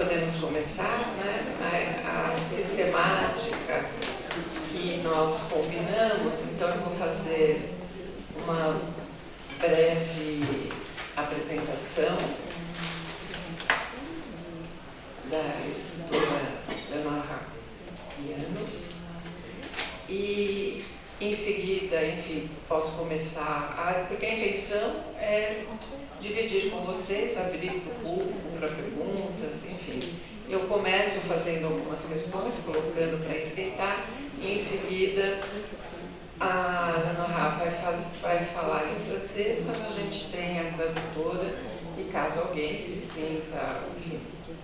Podemos começar, né? A sistemática que nós combinamos. Então eu vou fazer uma breve apresentação da escritora Leonora Miano e em seguida, enfim, posso começar, porque a intenção é dividir com vocês, abrir para o público, para perguntas, enfim. Eu começo fazendo algumas questões, colocando para esquentar, e em seguida a Leonora vai falar em francês, mas a gente tem a tradutora, e caso alguém se sinta, enfim,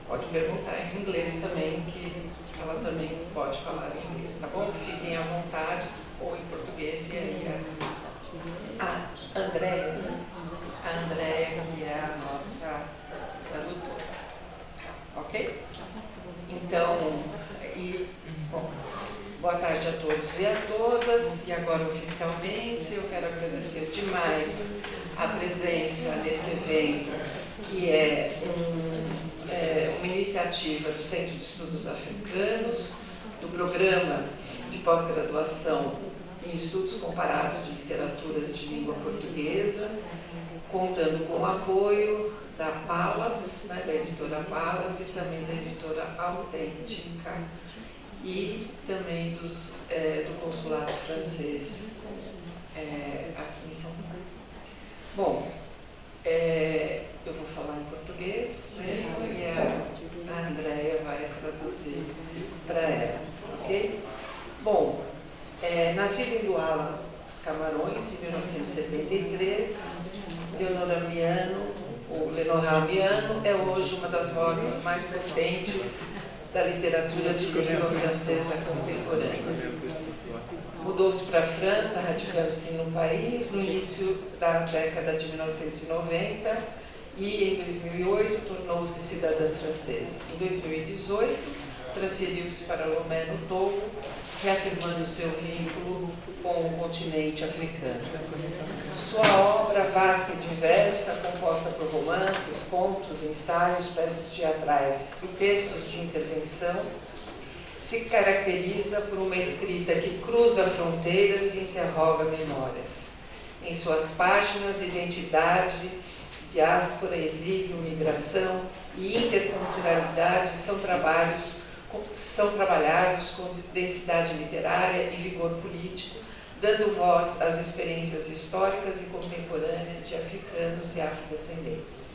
pode perguntar em inglês também, que ela também pode falar em inglês, tá bom? Fiquem à vontade, ou em português, e aí a Andréia, que é a nossa tradutora. Ok? Então, bom, boa tarde a todos e a todas, e agora oficialmente eu quero agradecer demais a presença nesse evento, que é uma iniciativa do Centro de Estudos Africanos, do Programa de Pós-Graduação em Estudos Comparados de Literaturas de Língua Portuguesa, contando com o apoio da Palas, né, da editora Palas, e também da editora Autêntica, e também do Consulado Francês aqui em São Paulo. Bom, eu vou falar em português mesmo, e a Andréia vai traduzir para ela, ok? Bom, nascida em Douala, Camarões, em 1973, Leonora Miano, ou Leonora Miano, é hoje uma das vozes mais potentes da literatura de língua francesa contemporânea. Mudou-se para a França, radicando-se no país no início da década de 1990 e, em 2008, tornou-se cidadã francesa. Em 2018, transferiu-se para Lomé, no Togo, reafirmando seu vínculo com o continente africano. Sua obra, vasta e diversa, composta por romances, contos, ensaios, peças teatrais e textos de intervenção, se caracteriza por uma escrita que cruza fronteiras e interroga memórias. Em suas páginas, identidade, diáspora, exílio, migração e interculturalidade são trabalhados com densidade literária e vigor político, dando voz às experiências históricas e contemporâneas de africanos e afrodescendentes.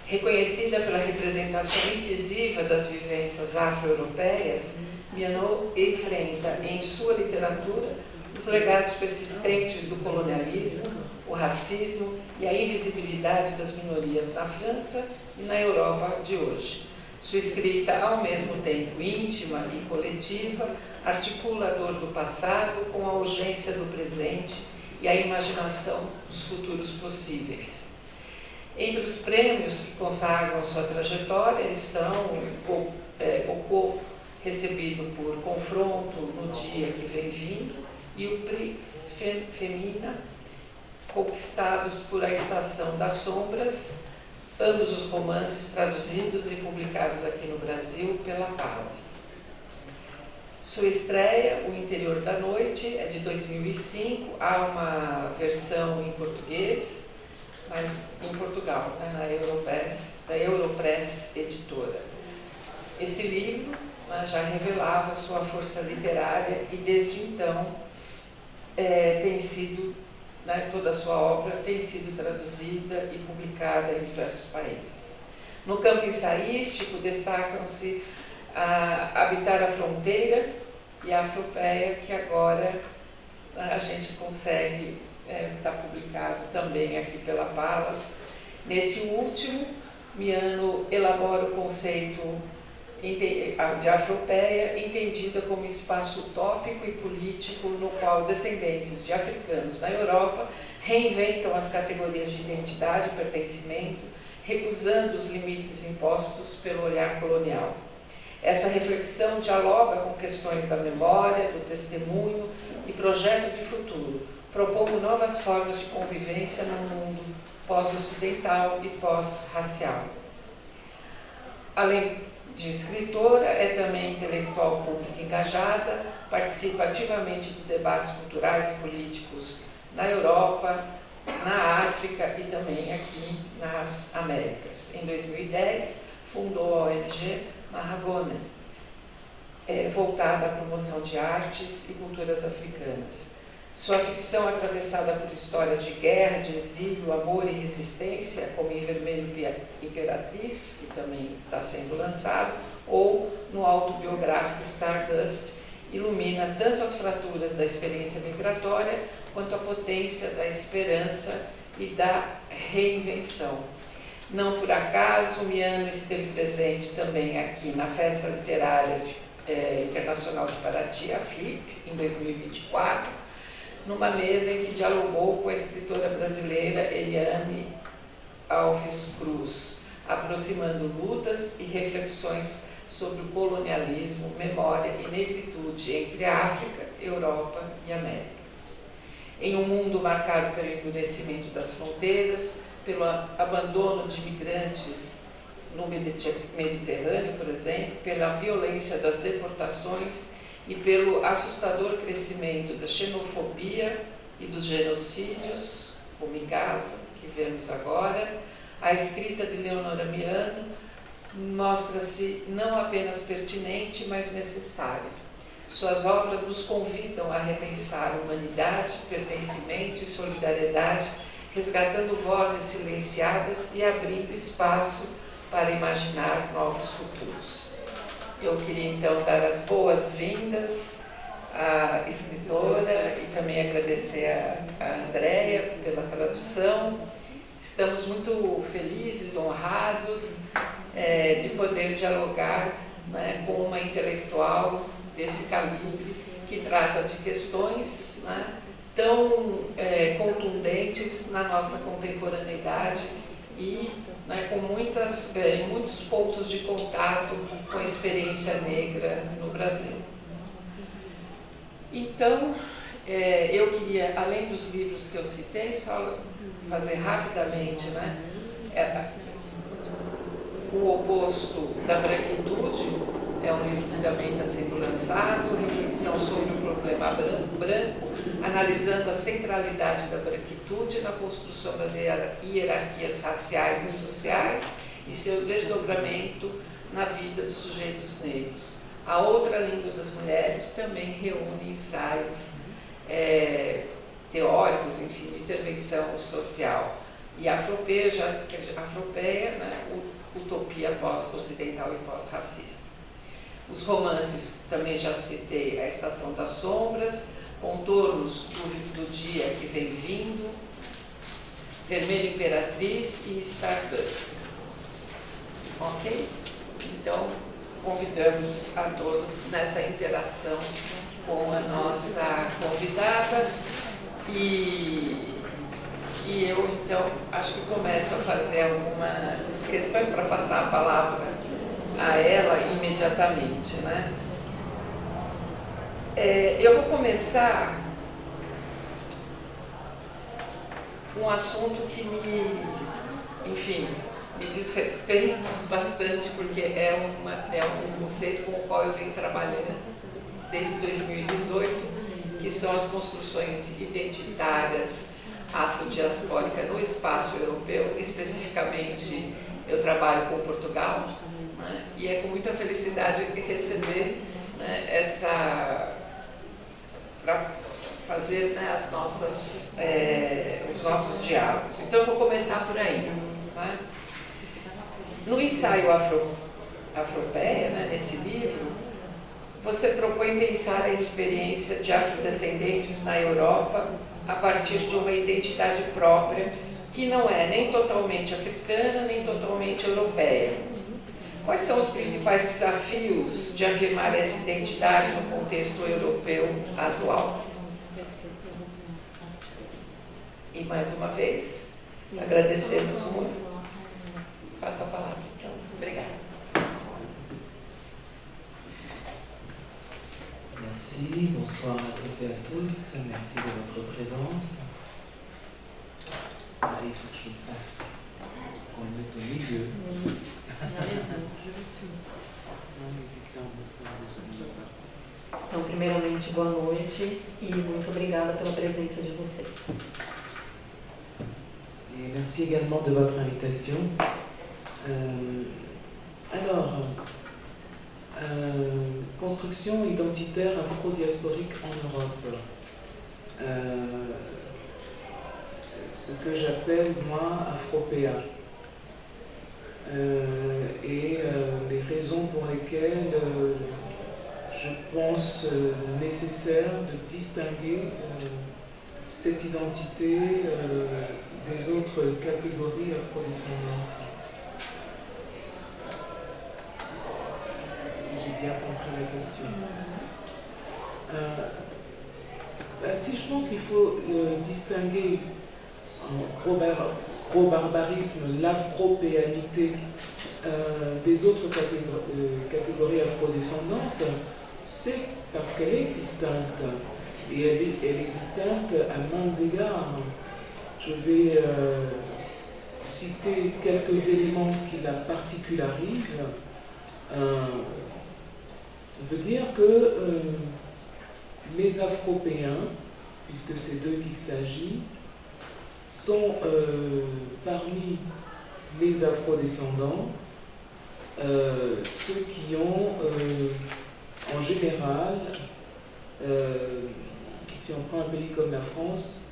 Reconhecida pela representação incisiva das vivências afro-europeias, Miano enfrenta em sua literatura os legados persistentes do colonialismo, o racismo e a invisibilidade das minorias na França e na Europa de hoje. Sua escrita, ao mesmo tempo íntima e coletiva, articula a dor do passado com a urgência do presente e a imaginação dos futuros possíveis. Entre os prêmios que consagram sua trajetória estão o recebido por Confronto no Dia que Vem Vindo e o Prix Femina, conquistados por A Estação das Sombras, ambos os romances traduzidos e publicados aqui no Brasil pela Palas. Sua estreia, O Interior da Noite, é de 2005, há uma versão em português, mas em Portugal, né, da Europress Editora. Esse livro já revelava sua força literária e desde então tem sido, toda a sua obra tem sido traduzida e publicada em diversos países. No campo ensaístico destacam-se Habitar a Fronteira e a Afropeia, que agora a gente consegue está publicado também aqui pela Palas. Nesse último, Miano elabora o conceito de Afropeia, entendida como espaço utópico e político no qual descendentes de africanos na Europa reinventam as categorias de identidade e pertencimento, recusando os limites impostos pelo olhar colonial. Essa reflexão dialoga com questões da memória, do testemunho e projeto de futuro, propondo novas formas de convivência no mundo pós-ocidental e pós-racial. Além de escritora, é também intelectual pública engajada, participa ativamente de debates culturais e políticos na Europa, na África e também aqui nas Américas. Em 2010, fundou a ONG Mahagone, voltada à promoção de artes e culturas africanas. Sua ficção, atravessada por histórias de guerra, de exílio, amor e resistência, como Em Vermelho Imperatriz, que também está sendo lançado, ou no autobiográfico Stardust, ilumina tanto as fraturas da experiência migratória quanto a potência da esperança e da reinvenção. Não por acaso, Miana esteve presente também aqui na Festa Literária Internacional de Paraty, a FLIP, em 2024, numa mesa em que dialogou com a escritora brasileira Eliane Alves Cruz, aproximando lutas e reflexões sobre o colonialismo, memória e negritude entre África, Europa e Américas. Em um mundo marcado pelo endurecimento das fronteiras, pelo abandono de imigrantes no Mediterrâneo, por exemplo, pela violência das deportações e pelo assustador crescimento da xenofobia e dos genocídios, como em Gaza, que vemos agora, a escrita de Leonora Miano mostra-se não apenas pertinente, mas necessária. Suas obras nos convidam a repensar humanidade, pertencimento e solidariedade, resgatando vozes silenciadas e abrindo espaço para imaginar novos futuros. Eu queria então dar as boas-vindas à escritora e também agradecer a Andréia pela tradução. Estamos muito felizes, honrados de poder dialogar, né, com uma intelectual desse calibre que trata de questões, né, tão contundentes na nossa contemporaneidade e, né, com muitos pontos de contato com a experiência negra no Brasil. Então, eu queria, além dos livros que eu citei, só fazer rapidamente, né, O Oposto da Branquitude, é um livro que também está sendo lançado, reflexão sobre o problema branco, analisando a centralidade da branquitude na construção das hierarquias raciais e sociais e seu desdobramento na vida dos sujeitos negros. A Outra Língua das Mulheres também reúne ensaios teóricos, enfim, de intervenção social. E a Afropeia, né, Utopia pós-ocidental e pós-racista. Os romances, também já citei, A Estação das Sombras, Contornos do Dia que Vem Vindo, Vermelho Imperatriz e Stardust. Ok? Então, convidamos a todos nessa interação com a nossa convidada e eu, então, acho que começo a fazer algumas questões para passar a palavra a ela imediatamente, né? Eu vou começar com um assunto que me diz respeito bastante, porque é um conceito com o qual eu venho trabalhando desde 2018, que são as construções identitárias afrodiaspóricas no espaço europeu. Especificamente, eu trabalho com Portugal, né, e é com muita felicidade receber, né, para fazer, né, os nossos diálogos. Então, eu vou começar por aí. Né? No ensaio Afropeia, né, nesse livro, você propõe pensar a experiência de afrodescendentes na Europa a partir de uma identidade própria que não é nem totalmente africana, nem totalmente europeia. Quais são os principais desafios de afirmar essa identidade no contexto europeu atual? E mais uma vez, agradecemos muito. Passo a palavra, então. Obrigada. Merci, bonsoir à toutes et à tous, merci de votre présence. Il faut que je me fasse qu'on est au milieu. Então, primeiramente, boa noite e muito obrigada pela presença de vocês. Et merci également de votre invitation. Construction identitaire afro-diasporique en Europe. Ce que j'appelle, moi, Afropéa. Et les raisons pour lesquelles je pense nécessaire de distinguer cette identité des autres catégories afrodescendantes. Si j'ai bien compris la question. Si je pense qu'il faut distinguer en gros barbarisme l'afropéanité des autres catégories afrodescendantes, c'est parce qu'elle est distincte. Et elle est distincte à maints égards. Je vais citer quelques éléments qui la particularisent. On veut dire que les Afropéens, puisque c'est d'eux qu'il s'agit, sont parmi les afrodescendants ceux qui ont en général, si on prend un pays comme la France,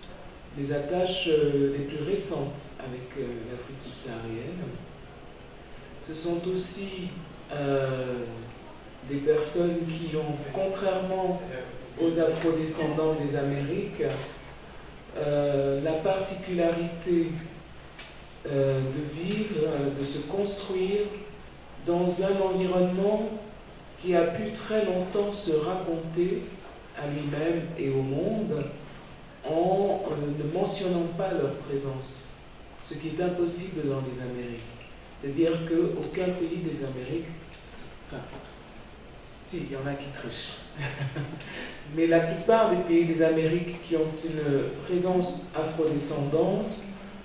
les attaches les plus récentes avec l'Afrique subsaharienne. Ce sont aussi des personnes qui ont, contrairement aux afrodescendants des Amériques, la particularité de vivre, de se construire dans un environnement qui a pu très longtemps se raconter à lui-même et au monde en ne mentionnant pas leur présence, ce qui est impossible dans les Amériques. C'est-à-dire qu'aucun pays des Amériques, enfin, si, il y en a qui trichent, mais la plupart des pays des Amériques qui ont une présence afrodescendante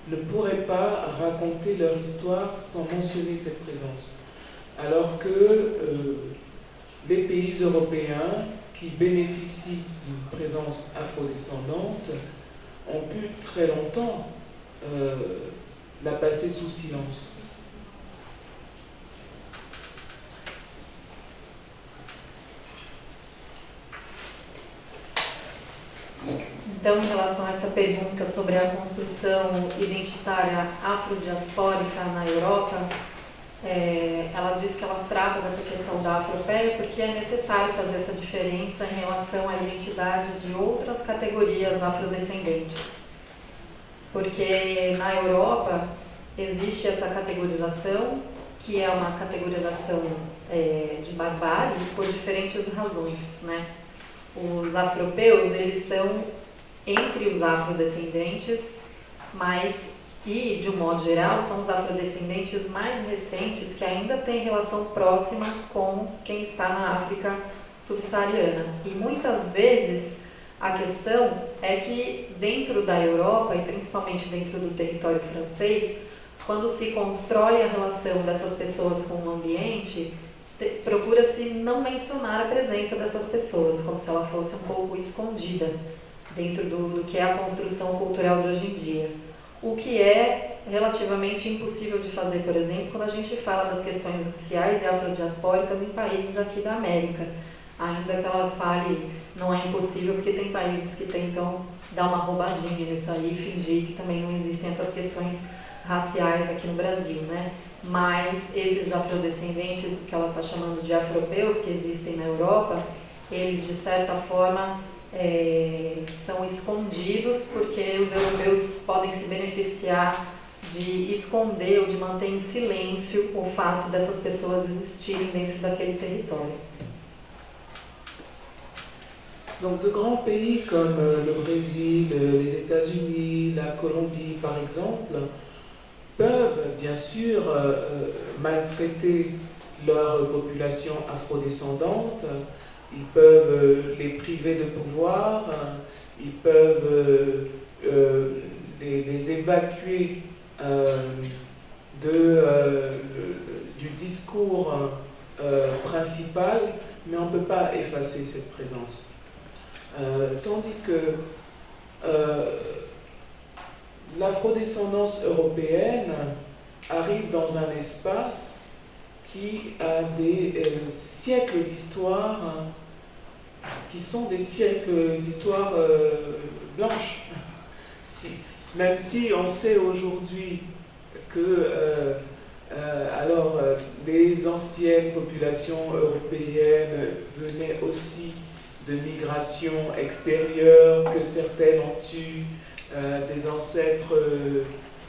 ne pourraient pas raconter leur histoire sans mentionner cette présence. Alors que les pays européens qui bénéficient d'une présence afrodescendante ont pu très longtemps la passer sous silence. Então, em relação a essa pergunta sobre a construção identitária afrodiaspórica na Europa, ela diz que ela trata dessa questão da afropeia porque é necessário fazer essa diferença em relação à identidade de outras categorias afrodescendentes. Porque na Europa existe essa categorização, que é uma categorização de barbárie por diferentes razões, né? Os afropeus, eles estão entre os afrodescendentes, e de um modo geral são os afrodescendentes mais recentes que ainda têm relação próxima com quem está na África subsaariana. E muitas vezes a questão é que dentro da Europa, e principalmente dentro do território francês, quando se constrói a relação dessas pessoas com o ambiente, procura-se não mencionar a presença dessas pessoas, como se ela fosse um pouco escondida dentro do que é a construção cultural de hoje em dia. O que é relativamente impossível de fazer, por exemplo, quando a gente fala das questões raciais e afrodiaspóricas em países aqui da América. Ainda que ela fale, não é impossível, porque tem países que tentam dar uma roubadinha nisso aí e fingir que também não existem essas questões raciais aqui no Brasil, né? Mas esses afrodescendentes, que ela está chamando de afropeus, que existem na Europa, eles, de certa forma, são escondidos porque os europeus podem se beneficiar de esconder ou de manter em silêncio o fato dessas pessoas existirem dentro daquele território. Donc de grands pays comme le Brésil, les États-Unis, la Colombie par exemple, peuvent bien sûr maltraiter leur population afrodescendante, ils peuvent les priver de pouvoir, ils peuvent les évacuer du discours principal, mais on ne peut pas effacer cette présence. Tandis que l'afrodescendance européenne arrive dans un espace qui a des siècles d'histoire, qui sont des siècles d'histoire blanche. Même si on sait aujourd'hui que les anciennes populations européennes venaient aussi de migrations extérieures, que certaines ont eu des ancêtres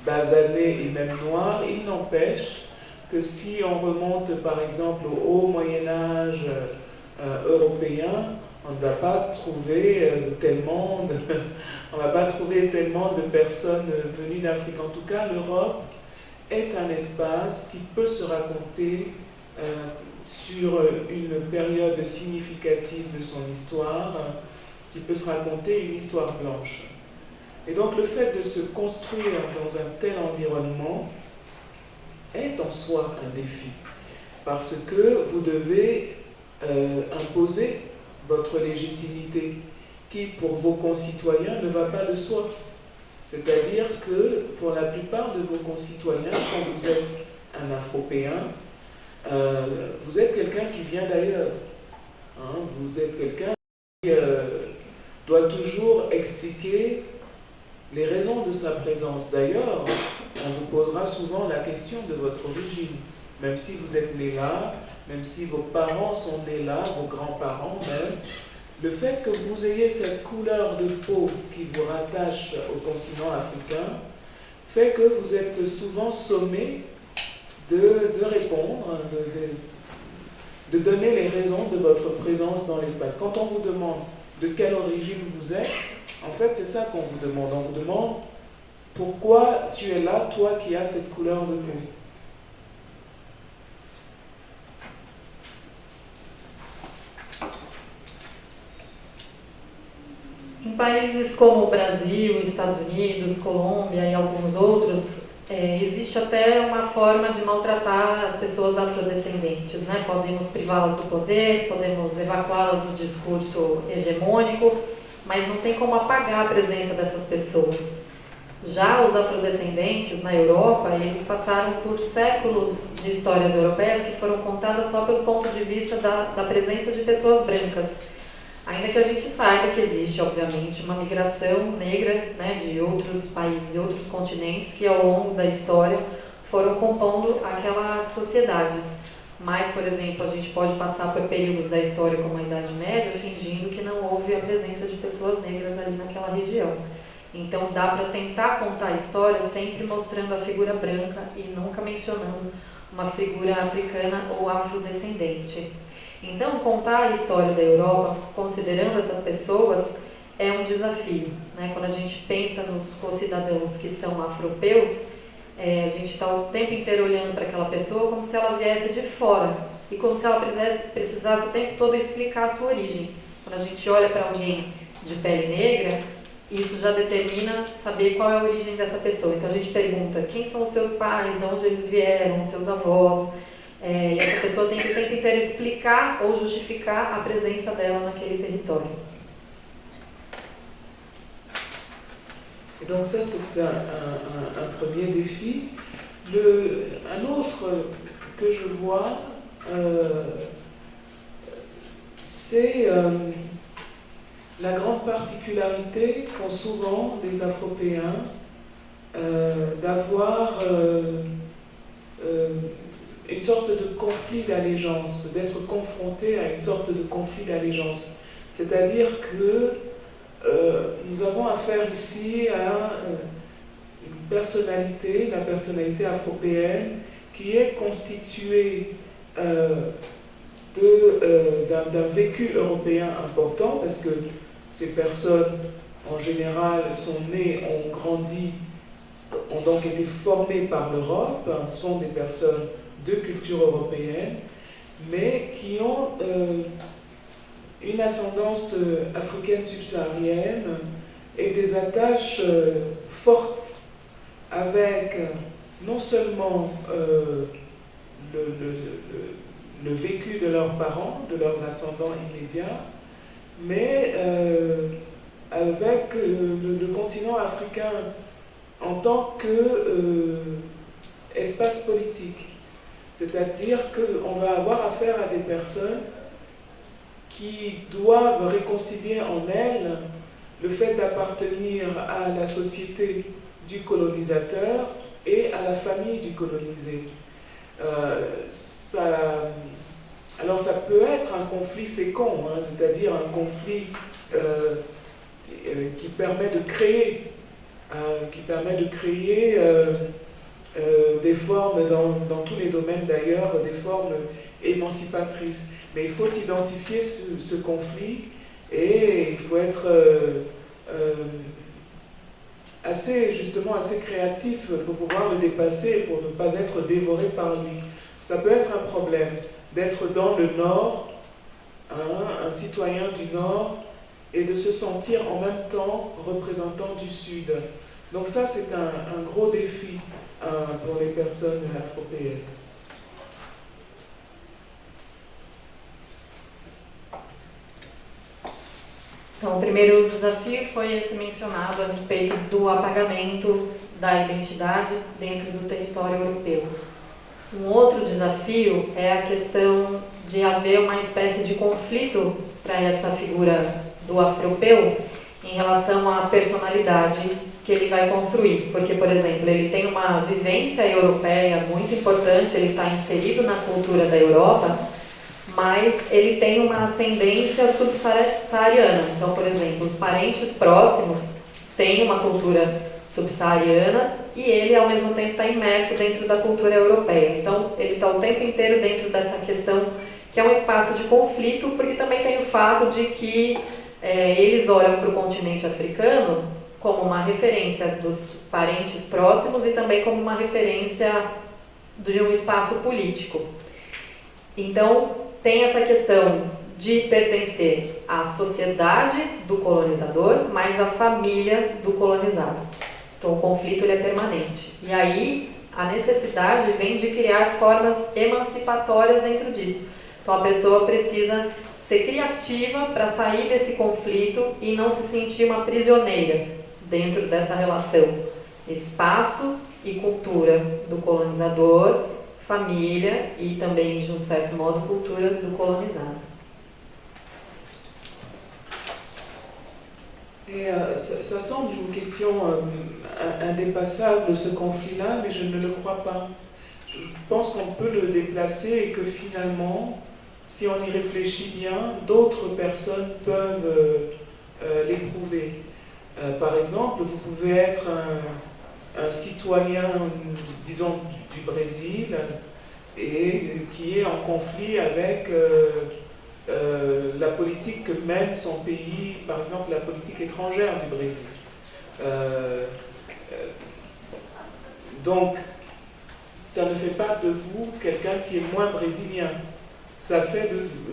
basanés et même noirs, il n'empêche que si on remonte par exemple au haut Moyen-Âge européen, on ne va pas trouver tellement de personnes venues d'Afrique. En tout cas, l'Europe est un espace qui peut se raconter sur une période significative de son histoire, qui peut se raconter une histoire blanche. Et donc le fait de se construire dans un tel environnement est en soi un défi, parce que vous devez imposer votre légitimité, qui pour vos concitoyens ne va pas de soi. C'est-à-dire que pour la plupart de vos concitoyens, quand vous êtes un Afropéen, vous êtes quelqu'un qui vient d'ailleurs. Vous êtes quelqu'un qui doit toujours expliquer les raisons de sa présence. D'ailleurs, on vous posera souvent la question de votre origine. Même si vous êtes né là, même si vos parents sont nés là, vos grands-parents même, le fait que vous ayez cette couleur de peau qui vous rattache au continent africain fait que vous êtes souvent sommé de répondre, de donner les raisons de votre présence dans l'espace. Quand on vous demande de quelle origine vous êtes, en fait c'est ça qu'on vous demande. On vous demande pourquoi tu es là, toi qui as cette couleur de peau. Em países como o Brasil, Estados Unidos, Colômbia e alguns outros, existe até uma forma de maltratar as pessoas afrodescendentes, né? Podemos privá-las do poder, podemos evacuá-las do discurso hegemônico, mas não tem como apagar a presença dessas pessoas. Já os afrodescendentes na Europa, eles passaram por séculos de histórias europeias que foram contadas só pelo ponto de vista da presença de pessoas brancas. Ainda que a gente saiba que existe, obviamente, uma migração negra, né, de outros países e outros continentes que ao longo da história foram compondo aquelas sociedades. Mas, por exemplo, a gente pode passar por períodos da história como a Idade Média fingindo que não houve a presença de pessoas negras ali naquela região. Então dá para tentar contar a história sempre mostrando a figura branca e nunca mencionando uma figura africana ou afrodescendente. Então, contar a história da Europa, considerando essas pessoas, é um desafio, né? Quando a gente pensa nos co-cidadãos que são afropeus, a gente está o tempo inteiro olhando para aquela pessoa como se ela viesse de fora e como se ela precisasse o tempo todo explicar a sua origem. Quando a gente olha para alguém de pele negra, isso já determina saber qual é a origem dessa pessoa. Então a gente pergunta quem são os seus pais, de onde eles vieram, os seus avós. E essa pessoa tem que o tempo inteiro explicar ou justificar a presença dela naquele território. Et donc ça c'est un premier défi. Un autre que je vois, c'est la grande particularité qu'ont souvent les Afropéens d'avoir une sorte de conflit d'allégeance, d'être confronté à une sorte de conflit d'allégeance. C'est-à-dire que nous avons affaire ici à une personnalité, la personnalité afropéenne, qui est constituée d'un vécu européen important, parce que ces personnes, en général, sont nées, ont grandi, ont donc été formées par l'Europe, sont des personnes de culture européenne, mais qui ont une ascendance africaine subsaharienne et des attaches fortes avec non seulement le vécu de leurs parents, de leurs ascendants immédiats, mais avec le continent africain en tant qu'espace politique. C'est-à-dire qu'on va avoir affaire à des personnes qui doivent réconcilier en elles le fait d'appartenir à la société du colonisateur et à la famille du colonisé. Alors ça peut être un conflit fécond, hein, c'est-à-dire un conflit qui permet de créer, des formes, dans tous les domaines d'ailleurs, des formes émancipatrices. Mais il faut identifier ce conflit et il faut être assez créatif pour pouvoir le dépasser et pour ne pas être dévoré par lui. Ça peut être un problème d'être dans le Nord, hein, un citoyen du Nord, et de se sentir en même temps représentant du Sud. Donc ça, c'est un gros défi pour les personnes afro-européennes. Então, o primeiro desafio foi esse mencionado a respeito do apagamento da identidade dentro do território europeu. Um outro desafio é a questão de haver uma espécie de conflito para essa figura do afro-europeu em relação à personalidade que ele vai construir. Porque, por exemplo, ele tem uma vivência europeia muito importante, ele está inserido na cultura da Europa, mas ele tem uma ascendência subsaariana. Então, por exemplo, os parentes próximos têm uma cultura subsaariana e ele, ao mesmo tempo, está imerso dentro da cultura europeia. Então, ele está o tempo inteiro dentro dessa questão que é um espaço de conflito, porque também tem o fato de que eles olham para o continente africano como uma referência dos parentes próximos e também como uma referência de um espaço político. Então, tem essa questão de pertencer à sociedade do colonizador, mas à família do colonizado. Então, o conflito ele é permanente. E aí, a necessidade vem de criar formas emancipatórias dentro disso. Então, a pessoa precisa ser criativa para sair desse conflito e não se sentir uma prisioneira dentro dessa relação. Espaço e cultura do colonizador, família e também, de um certo modo, cultura do colonizado. Et ça semble une question indépassable, ce conflit-là, mais je ne le crois pas. Je pense qu'on peut le déplacer et que finalement, si on y réfléchit bien, d'autres personnes peuvent l'éprouver. Par exemple, vous pouvez être un citoyen, disons, du Brésil, et qui est en conflit avec la politique que mène son pays, par exemple la politique étrangère du Brésil. Donc, ça ne fait pas de vous quelqu'un qui est moins brésilien. Ça fait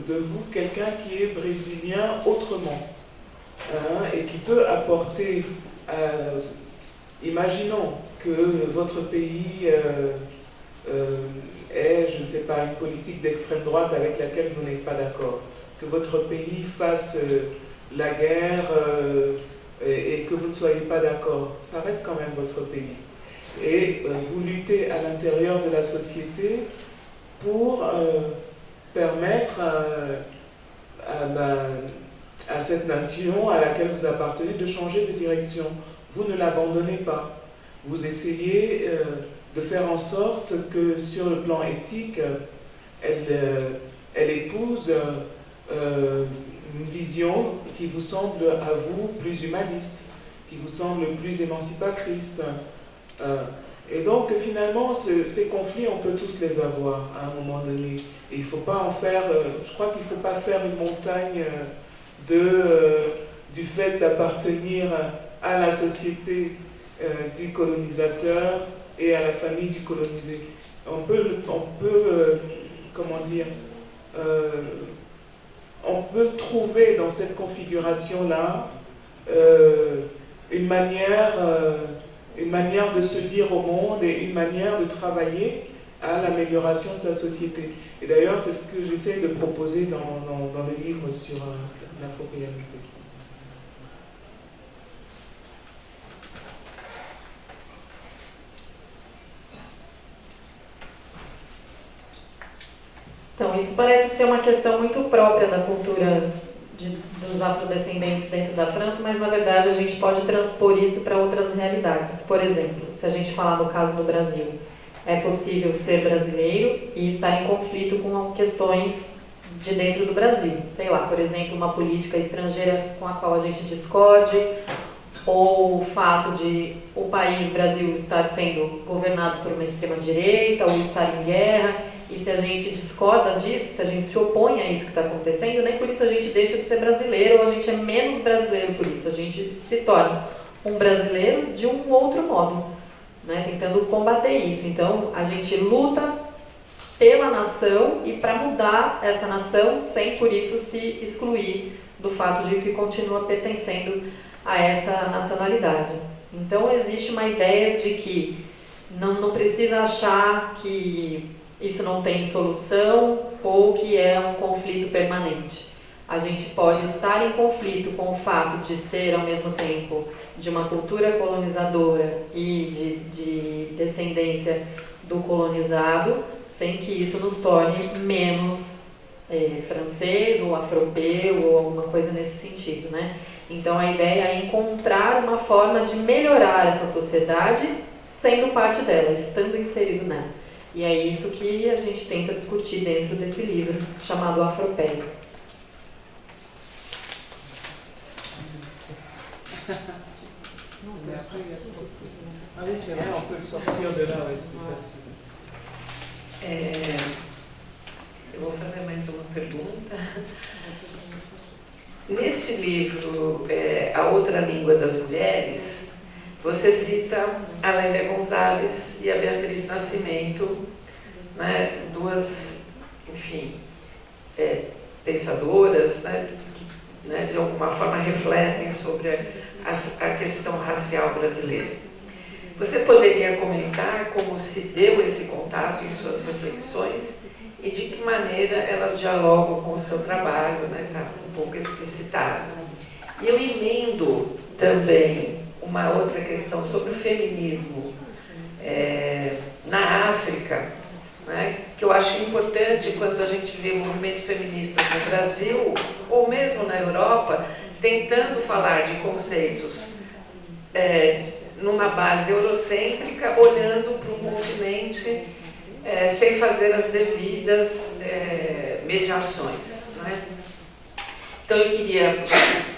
de vous quelqu'un qui est brésilien autrement. Et qui peut apporter, imaginons que votre pays est, je ne sais pas, une politique d'extrême droite avec laquelle vous n'êtes pas d'accord, que votre pays fasse la guerre et que vous ne soyez pas d'accord, ça reste quand même votre pays. Et vous luttez à l'intérieur de la société pour permettre à cette nation à laquelle vous appartenez de changer de direction. Vous ne l'abandonnez pas. Vous essayez de faire en sorte que sur le plan éthique, elle épouse une vision qui vous semble à vous plus humaniste, qui vous semble plus émancipatrice. Et donc finalement, ces conflits, on peut tous les avoir à un moment donné. Et il ne faut pas en faire, je crois qu'il ne faut pas faire une montagne du fait d'appartenir à la société du colonisateur et à la famille du colonisé. On peut comment dire, on peut trouver dans cette configuration-là une manière une manière de se dire au monde et une manière de travailler à l'amélioration de sa société. Et d'ailleurs, c'est ce que j'essaie de proposer dans le livre sur l'afropéennité. Então, isso parece ser uma questão muito própria da cultura dos afrodescendentes dentro da França, mas na verdade a gente pode transpor isso para outras realidades. Por exemplo, se a gente falar do caso do Brasil, é possível ser brasileiro e estar em conflito com questões de dentro do Brasil. Sei lá, por exemplo, uma política estrangeira com a qual a gente discorde, ou o fato de o país Brasil estar sendo governado por uma extrema-direita, ou estar em guerra. E se a gente discorda disso, se a gente se opõe a isso que está acontecendo, nem por isso a gente deixa de ser brasileiro, ou a gente é menos brasileiro por isso. A gente se torna um brasileiro de um outro modo, né, tentando combater isso. Então, a gente luta pela nação e para mudar essa nação, sem por isso se excluir do fato de que continua pertencendo a essa nacionalidade. Então, existe uma ideia de que não precisa achar que isso não tem solução ou que é um conflito permanente. A gente pode estar em conflito com o fato de ser, ao mesmo tempo, de uma cultura colonizadora e de descendência do colonizado, sem que isso nos torne menos francês ou afropeu ou alguma coisa nesse sentido, né? Então a ideia é encontrar uma forma de melhorar essa sociedade sendo parte dela, estando inserido nela. E é isso que a gente tenta discutir dentro desse livro, chamado Afropeia. Ah oui, c'est vrai, on peut sortir de là, c'est plus facile. Eu vou fazer mais uma pergunta. Nesse livro, A Outra Língua das Mulheres, você cita a Lélia Gonzalez e a Beatriz Nascimento, né, duas, enfim, pensadoras, né, que de alguma forma refletem sobre a questão racial brasileira. Você poderia comentar como se deu esse contato em suas reflexões e de que maneira elas dialogam com o seu trabalho, né? Está um pouco explicitado. E eu emendo também uma outra questão sobre o feminismo na África, né? Que eu acho importante quando a gente vê movimentos feministas no Brasil ou mesmo na Europa tentando falar de conceitos numa base eurocêntrica, olhando para o continente sem fazer as devidas mediações, né? Então eu queria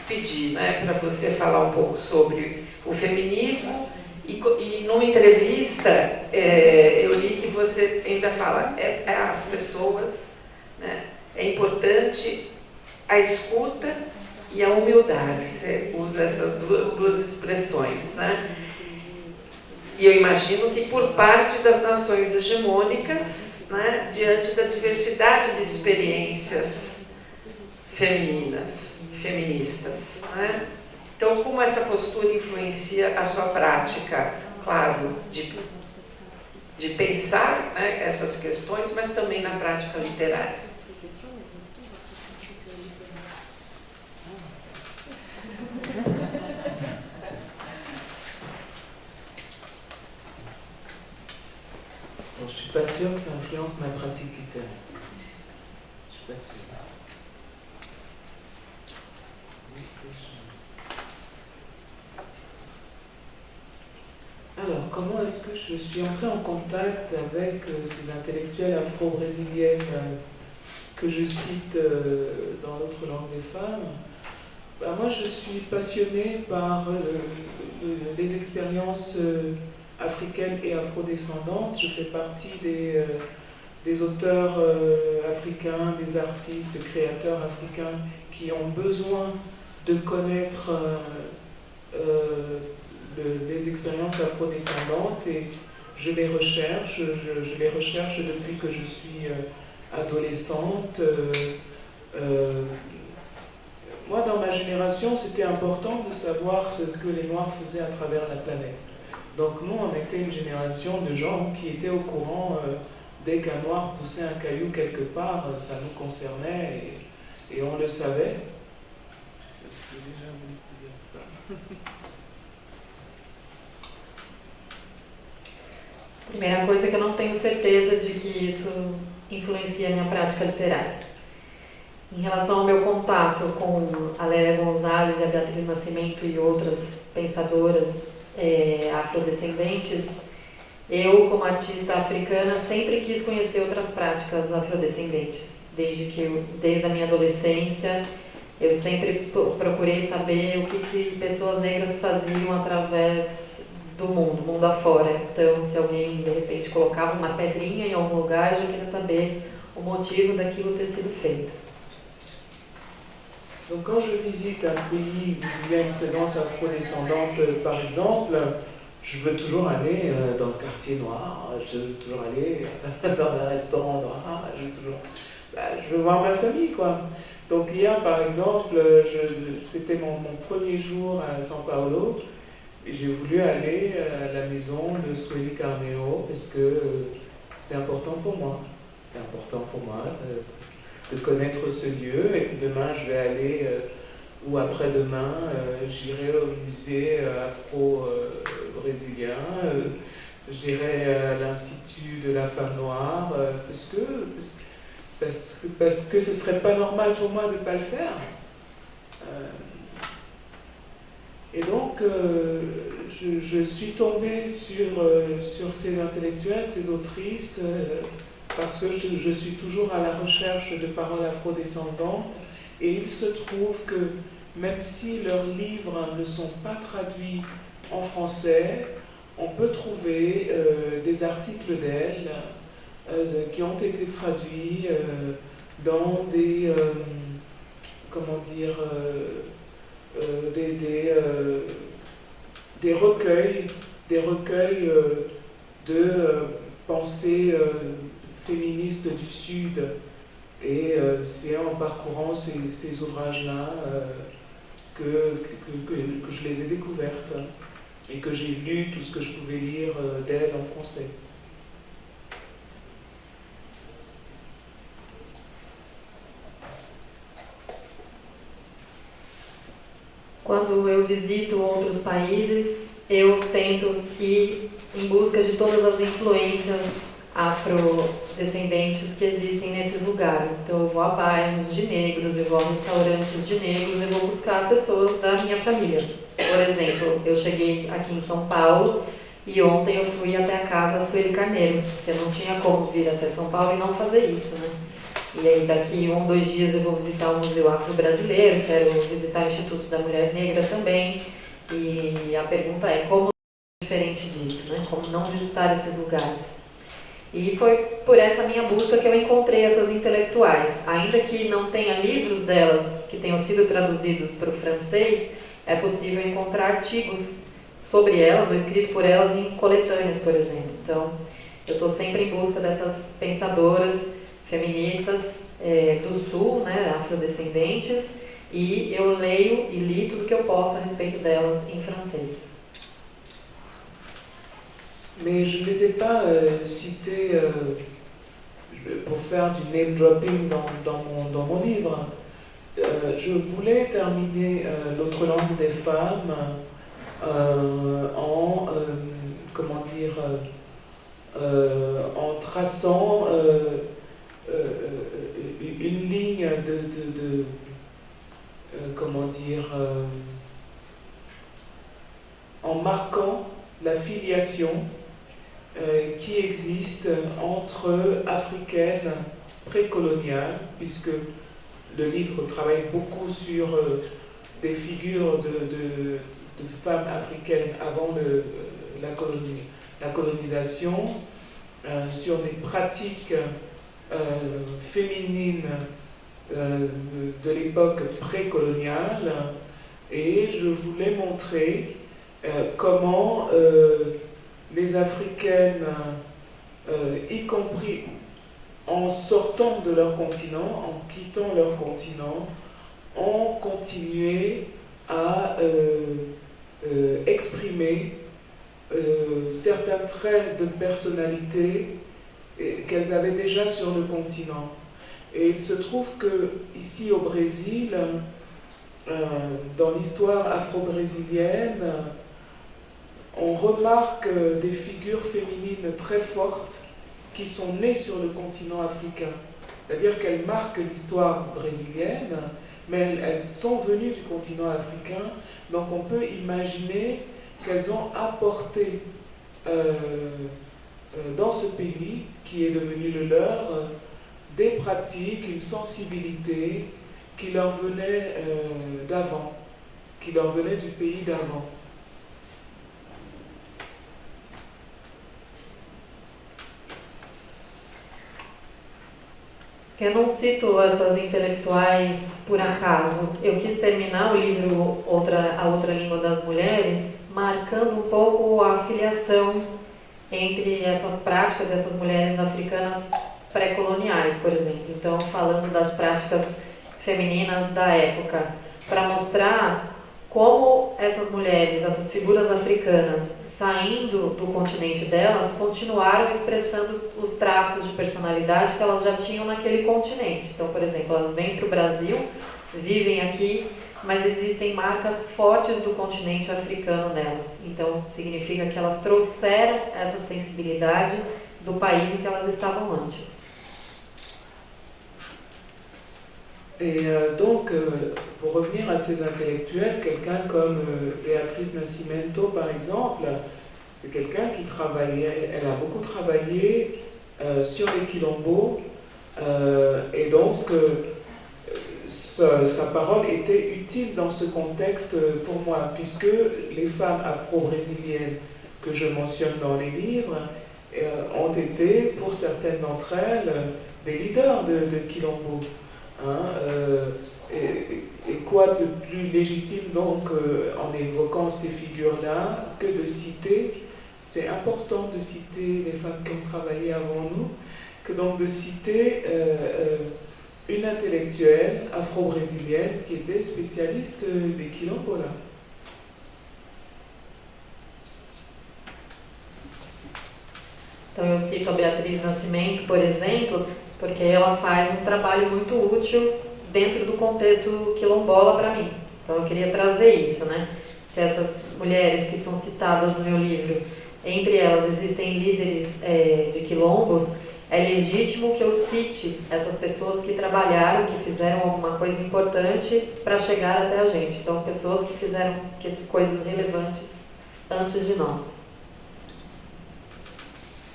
pedir, né, para você falar um pouco sobre o feminismo e numa entrevista eu li que você ainda fala as pessoas, né, é importante a escuta e a humildade. Você usa essas duas expressões, né? E eu imagino que por parte das nações hegemônicas, né, diante da diversidade de experiências feministas, né? Então, como essa postura influencia a sua prática, claro, de pensar, né, essas questões, mas também na prática literária? Je ne suis pas sûre que ça influence ma pratique littéraire. Je ne suis pas sûre. Alors, comment est-ce que je suis entrée en contact avec ces intellectuelles afro-brésiliennes que je cite dans l'autre langue des femmes? Moi, je suis passionnée par les expériences africaine et afrodescendante. Je fais partie des auteurs africains, des artistes, créateurs africains qui ont besoin de connaître les expériences afrodescendantes et je les recherche. Je les recherche depuis que je suis adolescente. Moi, dans ma génération, c'était important de savoir ce que les Noirs faisaient à travers la planète. Donc nous, on était une génération de gens qui étaient au courant, dès qu'un noir poussait un caillou quelque part, ça nous concernait et on le savait. J'ai déjà voulu dire ça. Primeira coisa é que eu não tenho certeza de que isso influencia a minha prática literária. Em relação ao meu contato com a Lélia Gonzalez e a Beatriz Nascimento e outras pensadoras afrodescendentes, eu, como artista africana, sempre quis conhecer outras práticas afrodescendentes. Desde a minha adolescência, eu sempre procurei saber o que pessoas negras faziam através do mundo afora. Então, se alguém, de repente, colocava uma pedrinha em algum lugar, eu já queria saber o motivo daquilo ter sido feito. Donc quand je visite un pays où il y a une présence afrodescendante, par exemple, je veux toujours aller dans le quartier noir, je veux toujours aller dans un restaurant noir, je veux voir ma famille, quoi. Donc hier, par exemple, c'était mon premier jour à São Paulo, et j'ai voulu aller à la maison de Sueli Carneiro parce que c'était important pour moi. C'était important pour moi de connaître ce lieu, et puis demain je vais aller, ou après-demain, j'irai au musée afro-brésilien, j'irai à l'Institut de la femme noire, parce que ce serait pas normal pour moi de ne pas le faire. Et donc, je suis tombée sur ces intellectuels, ces autrices, parce que je suis toujours à la recherche de paroles afrodescendantes, et il se trouve que même si leurs livres ne sont pas traduits en français, on peut trouver des articles d'elles qui ont été traduits dans des, des recueils de pensées féministes du Sud. Et c'est en parcourant ces ouvrages-là que je les ai découvertes et que j'ai lu tout ce que je pouvais lire d'elles en français. Quando eu visito outros países, eu tento ir em busca de todas as influências afrodescendentes que existem nesses lugares. Então eu vou a bairros de negros, eu vou a restaurantes de negros, eu vou buscar pessoas da minha família. Por exemplo, eu cheguei aqui em São Paulo e ontem eu fui até a casa Sueli Carneiro, porque eu não tinha como vir até São Paulo e não fazer isso, né? E aí daqui 1 ou 2 dias eu vou visitar o Museu Afro-Brasileiro, quero visitar o Instituto da Mulher Negra também. E a pergunta é como diferente disso, né? Como não visitar esses lugares? E foi por essa minha busca que eu encontrei essas intelectuais. Ainda que não tenha livros delas que tenham sido traduzidos para o francês, é possível encontrar artigos sobre elas ou escritos por elas em coletâneas, por exemplo. Então, eu estou sempre em busca dessas pensadoras feministas do Sul, né, afrodescendentes, e eu leio e li tudo que eu posso a respeito delas em francês. Mais je ne les ai pas cités pour faire du name dropping dans mon livre. Je voulais terminer L'autre langue des femmes en traçant une ligne en marquant la filiation qui existe entre africaines précoloniales, puisque le livre travaille beaucoup sur des figures de femmes africaines avant la colonisation, sur des pratiques féminines de l'époque précoloniale, et je voulais montrer comment les Africaines, y compris en sortant de leur continent, en quittant leur continent, ont continué à exprimer certains traits de personnalité qu'elles avaient déjà sur le continent. Et il se trouve que ici au Brésil, dans l'histoire afro-brésilienne, on remarque des figures féminines très fortes qui sont nées sur le continent africain. C'est-à-dire qu'elles marquent l'histoire brésilienne, mais elles sont venues du continent africain, donc on peut imaginer qu'elles ont apporté dans ce pays, qui est devenu le leur, des pratiques, une sensibilité qui leur venait d'avant, qui leur venait du pays d'avant. Eu não cito essas intelectuais por acaso. Eu quis terminar o livro A Outra Língua das Mulheres, marcando um pouco a filiação entre essas práticas, essas mulheres africanas pré-coloniais, por exemplo. Então, falando das práticas femininas da época, para mostrar como essas mulheres, essas figuras africanas, saindo do continente delas, continuaram expressando os traços de personalidade que elas já tinham naquele continente. Então, por exemplo, elas vêm para o Brasil, vivem aqui, mas existem marcas fortes do continente africano nelas. Então, significa que elas trouxeram essa sensibilidade do país em que elas estavam antes. Et donc, pour revenir à ces intellectuels, quelqu'un comme Beatriz Nascimento, par exemple, c'est quelqu'un qui travaillait, elle a beaucoup travaillé sur les quilombos, et donc sa parole était utile dans ce contexte pour moi, puisque les femmes afro-brésiliennes que je mentionne dans les livres ont été, pour certaines d'entre elles, des leaders de quilombos. Et quoi de plus légitime donc en évoquant ces figures-là que de citer, c'est important de citer les femmes qui ont travaillé avant nous, que donc de citer une intellectuelle afro-brésilienne qui était spécialiste des quilombos là. Então eu cito a Beatriz Nascimento, por exemplo, porque ela faz um trabalho muito útil dentro do contexto quilombola para mim. Então eu queria trazer isso, né? Se essas mulheres que são citadas no meu livro, entre elas existem líderes de quilombos, é legítimo que eu cite essas pessoas que trabalharam, que fizeram alguma coisa importante para chegar até a gente. Então, pessoas que fizeram coisas relevantes antes de nós.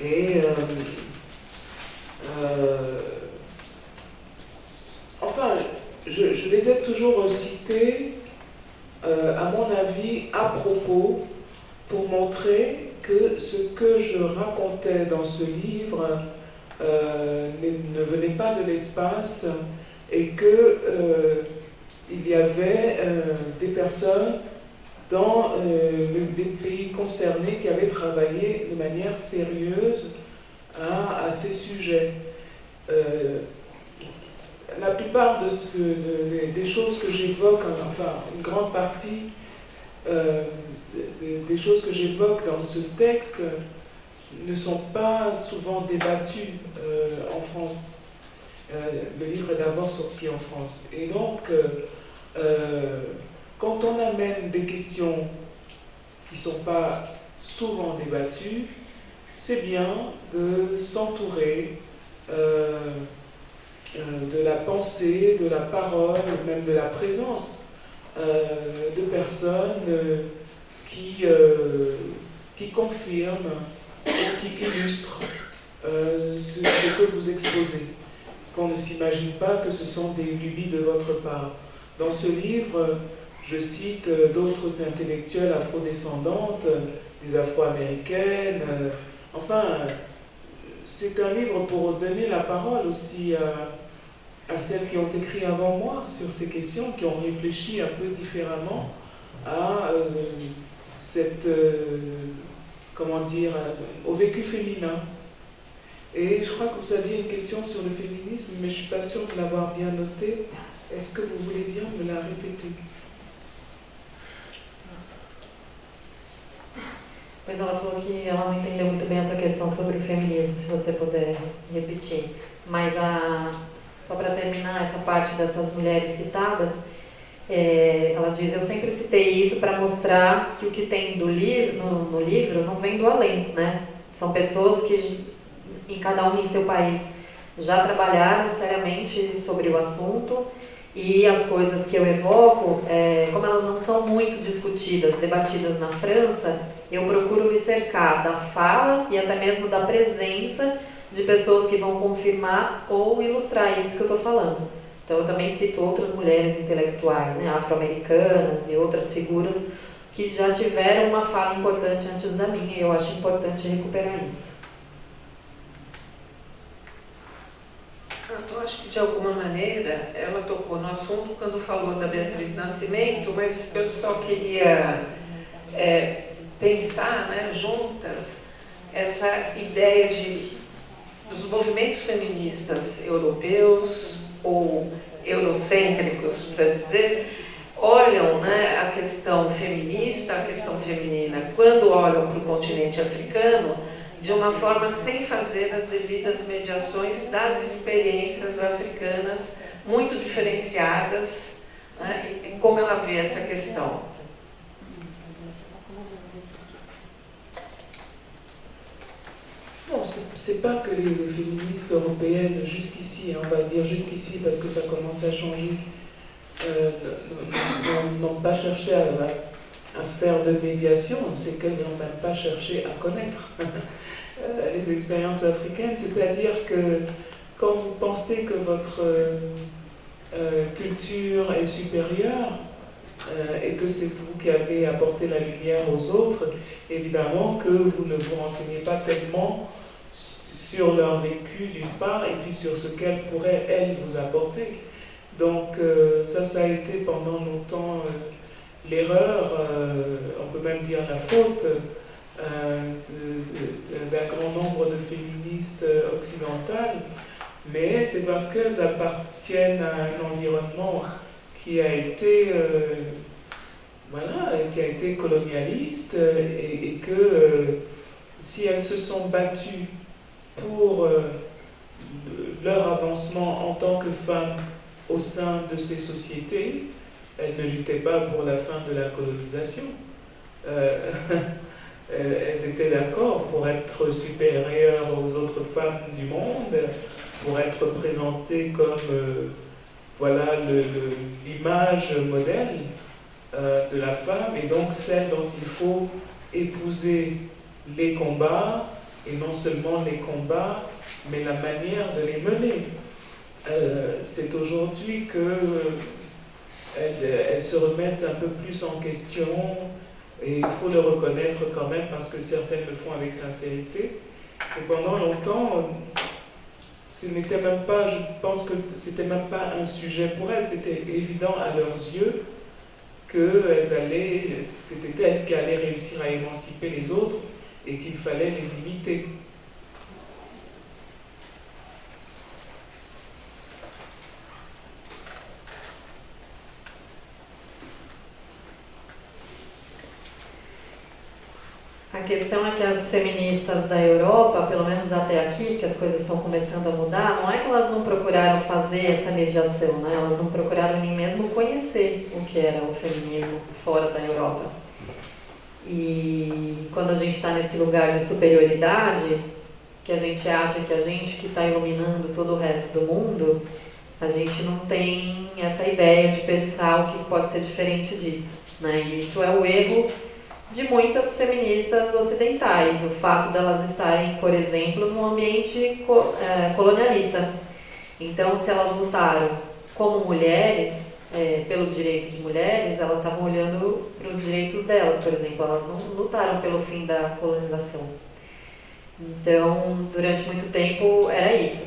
Et enfin, je les ai toujours cités, à mon avis, à propos, pour montrer que ce que je racontais dans ce livre ne venait pas de l'espace et que il y avait des personnes dans les pays concernés qui avaient travaillé de manière sérieuse à ces sujets. La plupart des choses que j'évoque, enfin une grande partie des choses que j'évoque dans ce texte ne sont pas souvent débattues en France. Le livre est d'abord sorti en France. Et donc, quand on amène des questions qui ne sont pas souvent débattues, c'est bien de s'entourer de la pensée, de la parole, même de la présence de personnes qui confirment et qui illustrent ce que vous exposez. Qu'on ne s'imagine pas que ce sont des lubies de votre part. Dans ce livre, je cite d'autres intellectuelles afrodescendantes, des afro-américaines. Enfin, c'est un livre pour donner la parole aussi à celles qui ont écrit avant moi sur ces questions, qui ont réfléchi un peu différemment à comment dire, au vécu féminin. Et je crois que vous aviez une question sur le féminisme, mais je ne suis pas sûre de l'avoir bien notée. Est-ce que vous voulez bien me la répéter? Pois ela falou que ela não entendeu muito bem essa questão sobre o feminismo, se você puder repetir. Mas só para terminar essa parte dessas mulheres citadas, ela diz, eu sempre citei isso para mostrar que o que tem no livro não vem do além, né? São pessoas que, em cada um em seu país, já trabalharam seriamente sobre o assunto, e as coisas que eu evoco, como elas não são muito discutidas, debatidas na França, eu procuro me cercar da fala e até mesmo da presença de pessoas que vão confirmar ou ilustrar isso que eu estou falando. Então eu também cito outras mulheres intelectuais, né, afro-americanas e outras figuras que já tiveram uma fala importante antes da minha, e eu acho importante recuperar isso. Eu acho que de alguma maneira ela tocou no assunto quando falou da Beatriz Nascimento, mas eu só queria pensar, né, juntas essa ideia dos movimentos feministas europeus ou eurocêntricos, para dizer, olham, né, a questão feminista, a questão feminina, quando olham para o continente africano, de uma forma sem fazer as devidas mediações das experiências africanas muito diferenciadas, né, e como ela vê essa questão. Non, c'est pas que les féministes européennes jusqu'ici, on va dire jusqu'ici parce que ça commence à changer, n'ont pas cherché à faire de médiation, c'est qu'elles n'ont même pas cherché à connaître les expériences africaines, c'est-à-dire que quand vous pensez que votre culture est supérieure et que c'est vous qui avez apporté la lumière aux autres, évidemment que vous ne vous renseignez pas tellement sur leur vécu d'une part et puis sur ce qu'elles pourraient, elles, vous apporter. Donc ça a été pendant longtemps l'erreur, on peut même dire la faute, d'un grand nombre de féministes occidentales, mais c'est parce qu'elles appartiennent à un environnement qui a été, qui a été colonialiste et que si elles se sont battues pour leur avancement en tant que femmes au sein de ces sociétés, elles ne luttaient pas pour la fin de la colonisation. Elles étaient d'accord pour être supérieures aux autres femmes du monde, pour être présentées comme l'image modèle de la femme, et donc celle dont il faut épouser les combats, et non seulement les combats, mais la manière de les mener. C'est aujourd'hui qu'elles se remettent un peu plus en question, et il faut le reconnaître quand même parce que certaines le font avec sincérité. Et pendant longtemps, ce n'était même pas, je pense que c'était même pas un sujet pour elles, c'était évident à leurs yeux c'était elles qui allaient réussir à émanciper les autres et qu'il fallait les imiter. A questão é que as feministas da Europa, pelo menos até aqui, que as coisas estão começando a mudar, não é que elas não procuraram fazer essa mediação, né? Elas não procuraram nem mesmo conhecer o que era o feminismo fora da Europa. E quando a gente está nesse lugar de superioridade, que a gente acha que a gente que está iluminando todo o resto do mundo, a gente não tem essa ideia de pensar o que pode ser diferente disso, né? E isso é o erro de muitas feministas ocidentais, o fato delas estarem, por exemplo, num ambiente colonialista. Então, se elas lutaram como mulheres, pelo direito de mulheres, elas estavam olhando para os direitos delas, por exemplo, elas não lutaram pelo fim da colonização. Então, durante muito tempo era isso.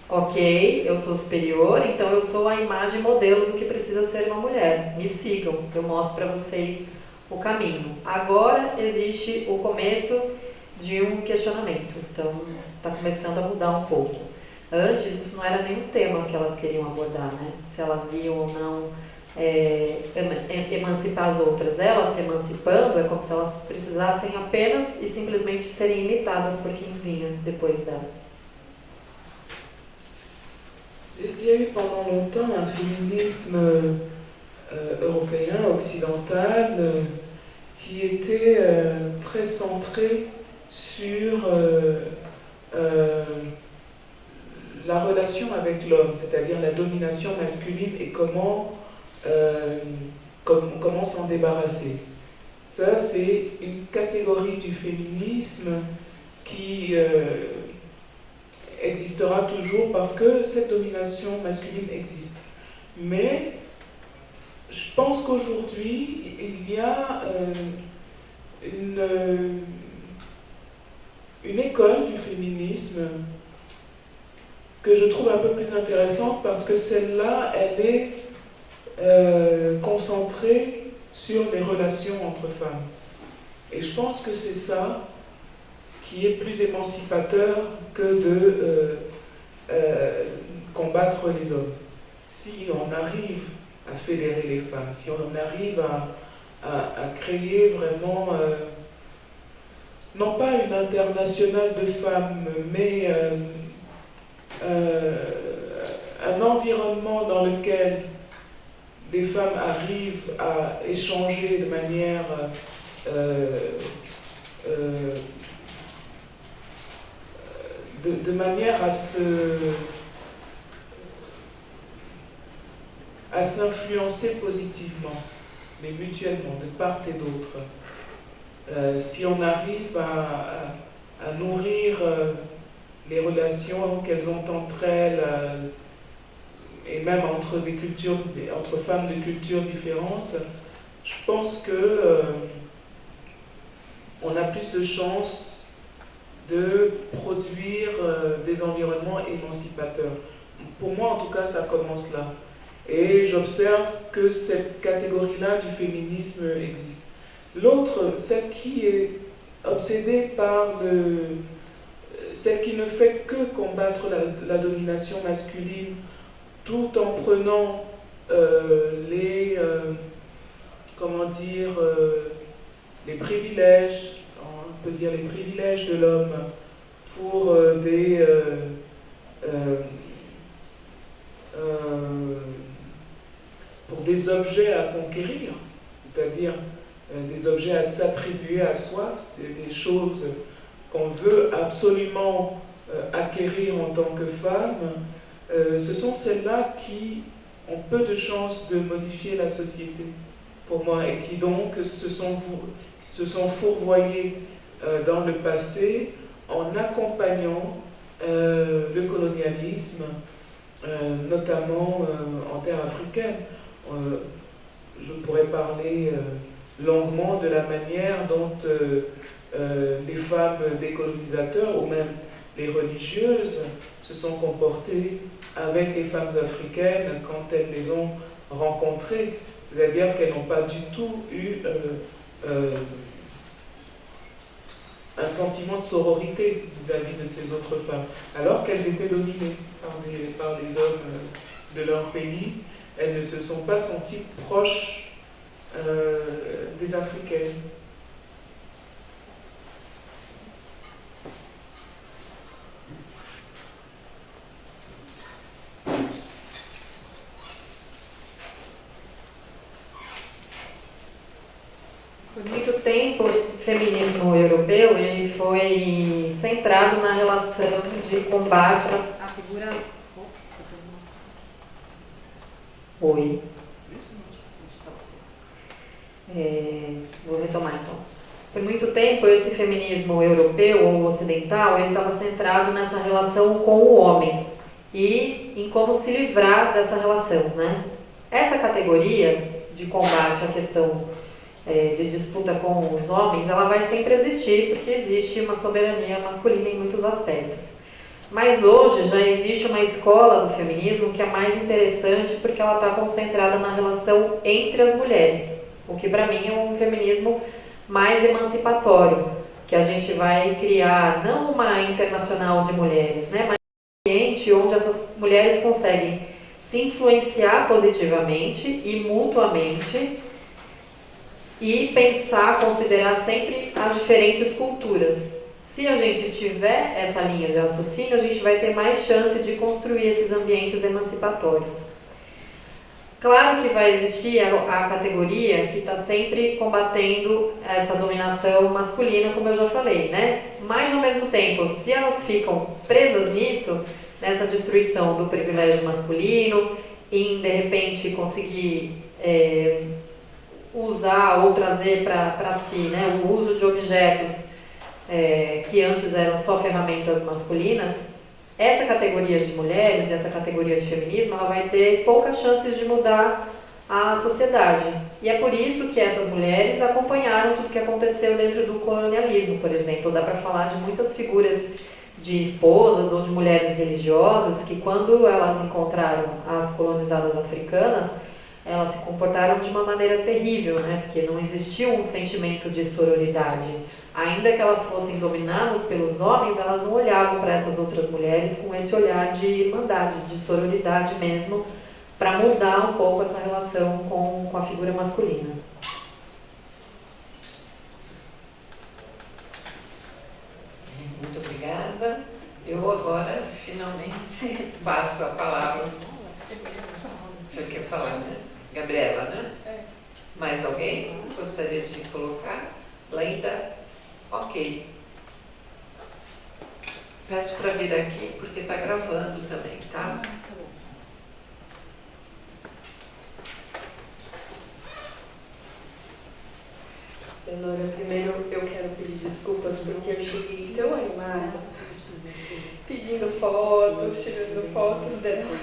Ok, eu sou superior, então eu sou a imagem modelo do que precisa ser uma mulher. Me sigam, eu mostro para vocês o caminho. Agora existe o começo de um questionamento, então está começando a mudar um pouco. Antes isso não era nenhum tema que elas queriam abordar, né? Se elas iam ou não emancipar as outras. Elas se emancipando é como se elas precisassem apenas e simplesmente serem imitadas por quem vinha depois delas. Il y a eu pendant longtemps un féminisme européen, occidental, qui était très centré sur la relation avec l'homme, c'est-à-dire la domination masculine et comment s'en débarrasser. Ça, c'est une catégorie du féminisme qui existera toujours parce que cette domination masculine existe. Mais je pense qu'aujourd'hui, il y a une école du féminisme que je trouve un peu plus intéressante parce que celle-là, elle est concentrée sur les relations entre femmes. Et je pense que c'est ça qui est plus émancipateur que de combattre les hommes. Si on arrive à fédérer les femmes, si on arrive à créer vraiment, non pas une internationale de femmes, mais un environnement dans lequel les femmes arrivent à échanger de manière de manière à s'influencer positivement, mais mutuellement, de part et d'autre. Si on arrive à nourrir les relations qu'elles ont entre elles, et même entre entre femmes de cultures différentes, je pense que on a plus de chances de produire des environnements émancipateurs. Pour moi, en tout cas, ça commence là. Et j'observe que cette catégorie-là du féminisme existe. L'autre, celle qui est obsédée par celle qui ne fait que combattre la domination masculine, tout en prenant les privilèges, on peut dire les privilèges de l'homme pour des objets à conquérir, c'est-à-dire des objets à s'attribuer à soi, des choses qu'on veut absolument acquérir en tant que femme, ce sont celles-là qui ont peu de chances de modifier la société, pour moi, et qui donc se sont fourvoyées dans le passé en accompagnant le colonialisme, notamment en terre africaine. Je pourrais parler longuement de la manière dont les femmes des colonisateurs, ou même les religieuses, se sont comportées avec les femmes africaines quand elles les ont rencontrées. C'est-à-dire qu'elles n'ont pas du tout eu un sentiment de sororité vis-à-vis de ces autres femmes, alors qu'elles étaient dominées par les hommes de leur pays. Elles ne se sont pas senties proches des Africaines. Por muito tempo, esse feminismo europeu ele foi centrado na relação de combate à figura... Oi. Vou retomar então. Por muito tempo, esse feminismo europeu ou ocidental ele estava centrado nessa relação com o homem e em como se livrar dessa relação, né? Essa categoria de combate à questão de disputa com os homens, ela vai sempre existir, porque existe uma soberania masculina em muitos aspectos. Mas hoje já existe uma escola do feminismo que é mais interessante porque ela está concentrada na relação entre as mulheres, o que para mim é um feminismo mais emancipatório, que a gente vai criar não uma internacional de mulheres, né, mas um ambiente onde essas mulheres conseguem se influenciar positivamente e mutuamente e pensar, considerar sempre as diferentes culturas. Se a gente tiver essa linha de raciocínio, a gente vai ter mais chance de construir esses ambientes emancipatórios. Claro que vai existir a categoria que está sempre combatendo essa dominação masculina, como eu já falei, né? Mas, ao mesmo tempo, se elas ficam presas nisso, nessa destruição do privilégio masculino, em, de repente, conseguir usar ou trazer para si, né, o uso de objetos que antes eram só ferramentas masculinas, essa categoria de mulheres, essa categoria de feminismo, ela vai ter poucas chances de mudar a sociedade. E é por isso que essas mulheres acompanharam tudo que aconteceu dentro do colonialismo, por exemplo. Dá para falar de muitas figuras de esposas ou de mulheres religiosas que, quando elas encontraram as colonizadas africanas, elas se comportaram de uma maneira terrível, né? Porque não existiu um sentimento de sororidade. Ainda que elas fossem dominadas pelos homens, elas não olhavam para essas outras mulheres com esse olhar de irmandade, de sororidade mesmo, para mudar um pouco essa relação com a figura masculina. Muito obrigada. Eu agora, finalmente, passo a palavra. Você quer falar, né? Gabriela, né? Mais alguém gostaria de colocar? Leida? Ok. Peço para vir aqui porque está gravando também, tá? Eleonora, primeiro eu quero pedir desculpas porque eu cheguei tão animada, pedindo fotos, tirando fotos dela.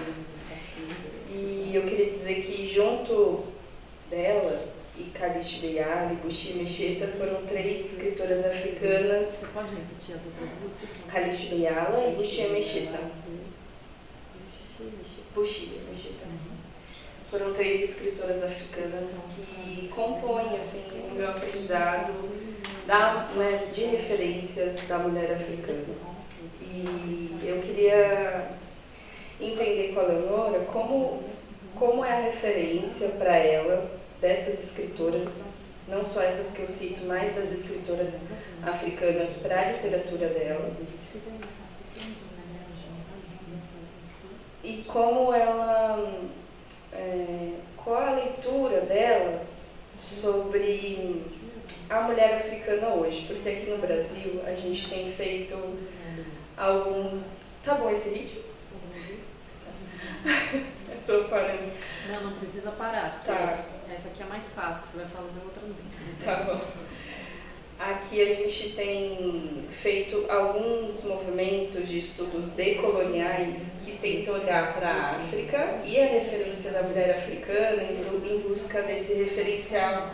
E eu queria dizer que junto dela e Calixto Beyala e Bushie Mecheta foram 3 escritoras africanas. Você pode repetir as outras duas? Calixto Beyala e Bushie Mecheta. Bushie Mecheta. Foram 3 escritoras africanas que compõem assim, o meu aprendizado de referências da mulher africana. E eu queria entender com a Eleonora como é a referência para ela dessas escritoras, não só essas que eu cito, mas as escritoras africanas para a literatura dela. E como ela, qual a leitura dela sobre a mulher africana hoje, porque aqui no Brasil a gente tem feito alguns... Tá bom esse ritmo? Eu tô parando. Não precisa parar. Tá. Essa aqui é mais fácil, que você vai falando, eu vou traduzindo. Tá bom. Aqui a gente tem feito alguns movimentos de estudos decoloniais que tentam olhar para a África e a referência da mulher africana em busca desse referencial,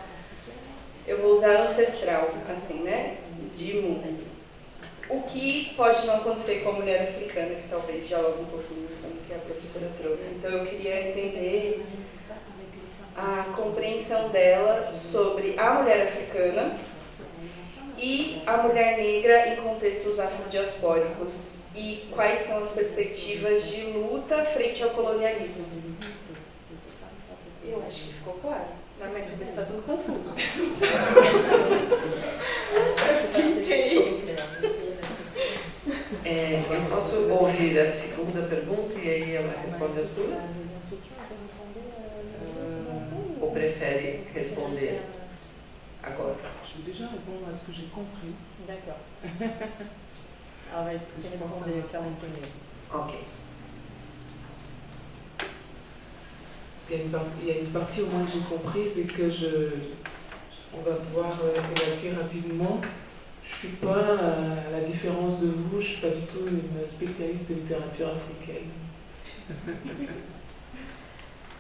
eu vou usar ancestral, assim, né? De mundo. O que pode não acontecer com a mulher africana, que talvez dialogue um pouquinho com o que a professora trouxe. Então eu queria entender a compreensão dela sobre a mulher africana e a mulher negra em contextos afrodiaspóricos e quais são as perspectivas de luta frente ao colonialismo. Eu acho que ficou claro. Na minha cabeça está tudo confuso. Eu posso ouvir a segunda pergunta e aí ela responde as duas? Ou prefere responder agora? Je vais déjà répondre à ce que j'ai compris. D'accord. Ela vai responder o que ela entendeu. Ok. Parce qu'il y a une partie au moins que j'ai compris, c'est que on va pouvoir évacuer rapidement. Je ne suis pas, à la différence de vous, je ne suis pas du tout une spécialiste de littérature africaine.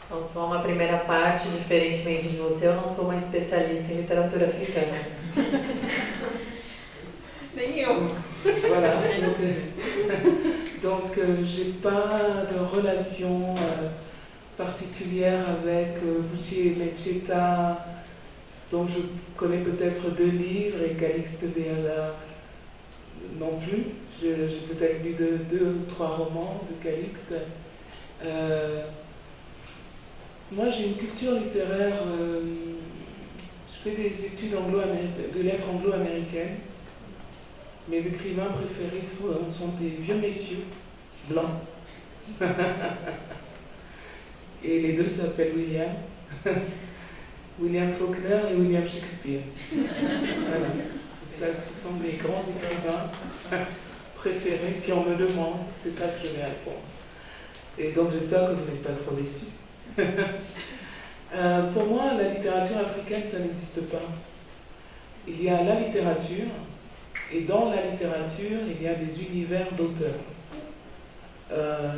Então, só uma primeira parte, diferentemente de você, eu não sou uma especialista em literatura africana. Nem eu. Voilà. Donc j'ai pas de relation particulière avec Bushie Mecheta, dont je connais peut-être 2 livres, et Calixte Beyala non plus. J'ai peut-être lu 2 ou 3 romans de Calixte. moi j'ai une culture littéraire, je fais des études de lettres anglo-américaines. Mes écrivains préférés sont des vieux messieurs blancs. Et les deux s'appellent William. William Faulkner et William Shakespeare. Voilà. Ça, ce sont mes grands écrivains préférés. Si on me demande, c'est ça que je vais répondre. Et donc j'espère que vous n'êtes pas trop déçus. Pour moi, la littérature africaine, ça n'existe pas. Il y a la littérature, et dans la littérature, il y a des univers d'auteurs.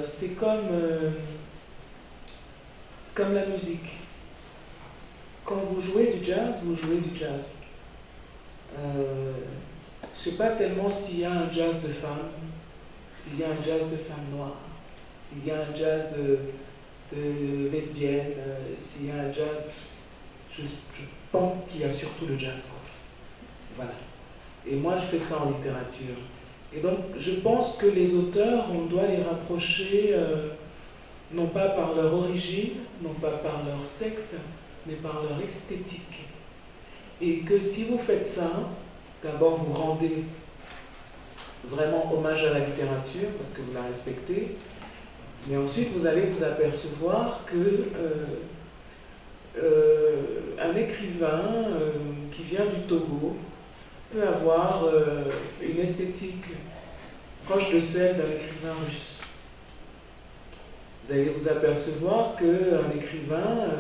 C'est comme la musique. Quand vous jouez du jazz, vous jouez du jazz. Je ne sais pas tellement s'il y a un jazz de femmes, s'il y a un jazz de femmes noires, s'il y a un jazz de lesbiennes, s'il y a un jazz... Je pense qu'il y a surtout le jazz, quoi. Voilà. Et moi, je fais ça en littérature. Et donc, je pense que les auteurs, on doit les rapprocher, non pas par leur origine, non pas par leur sexe, mais par leur esthétique. Et que si vous faites ça, d'abord vous rendez vraiment hommage à la littérature, parce que vous la respectez, mais ensuite vous allez vous apercevoir que un écrivain qui vient du Togo peut avoir une esthétique proche de celle d'un écrivain russe. Vous allez vous apercevoir qu'un écrivain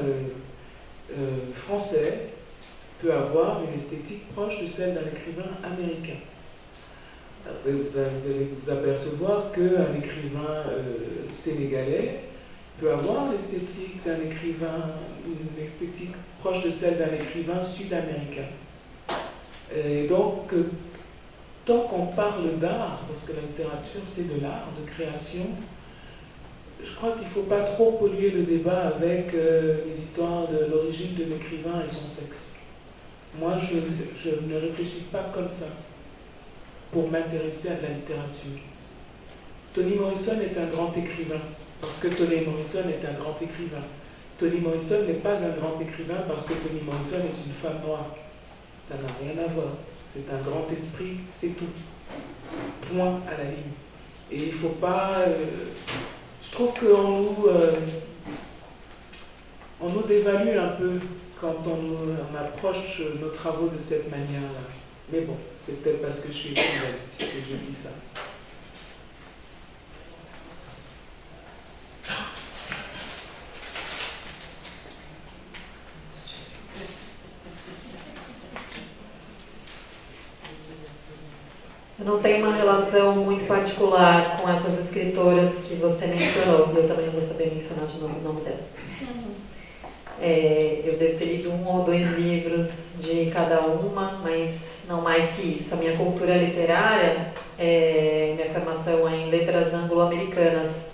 français peut avoir une esthétique proche de celle d'un écrivain américain. Après, vous allez vous apercevoir qu'un écrivain sénégalais peut avoir l'esthétique d'un écrivain, une esthétique proche de celle d'un écrivain sud-américain. Et donc, tant qu'on parle d'art, parce que la littérature c'est de l'art, de création, je crois qu'il ne faut pas trop polluer le débat avec les histoires de l'origine de l'écrivain et son sexe. Moi, je ne réfléchis pas comme ça pour m'intéresser à la littérature. Toni Morrison est un grand écrivain, parce que Toni Morrison est un grand écrivain. Toni Morrison n'est pas un grand écrivain parce que Toni Morrison est une femme noire. Ça n'a rien à voir. C'est un grand esprit, c'est tout. Point à la ligne. Et il ne faut pas... je trouve qu'on nous dévalue un peu quand on approche nos travaux de cette manière-là. Mais bon, c'est peut-être parce que je suis écrivaine que je dis ça. Eu não tenho uma relação muito particular com essas escritoras que você mencionou, e eu também não vou saber mencionar de novo o nome delas. Eu devo ter lido 1 ou 2 livros de cada uma, mas não mais que isso. A minha cultura literária, minha formação é em letras anglo-americanas,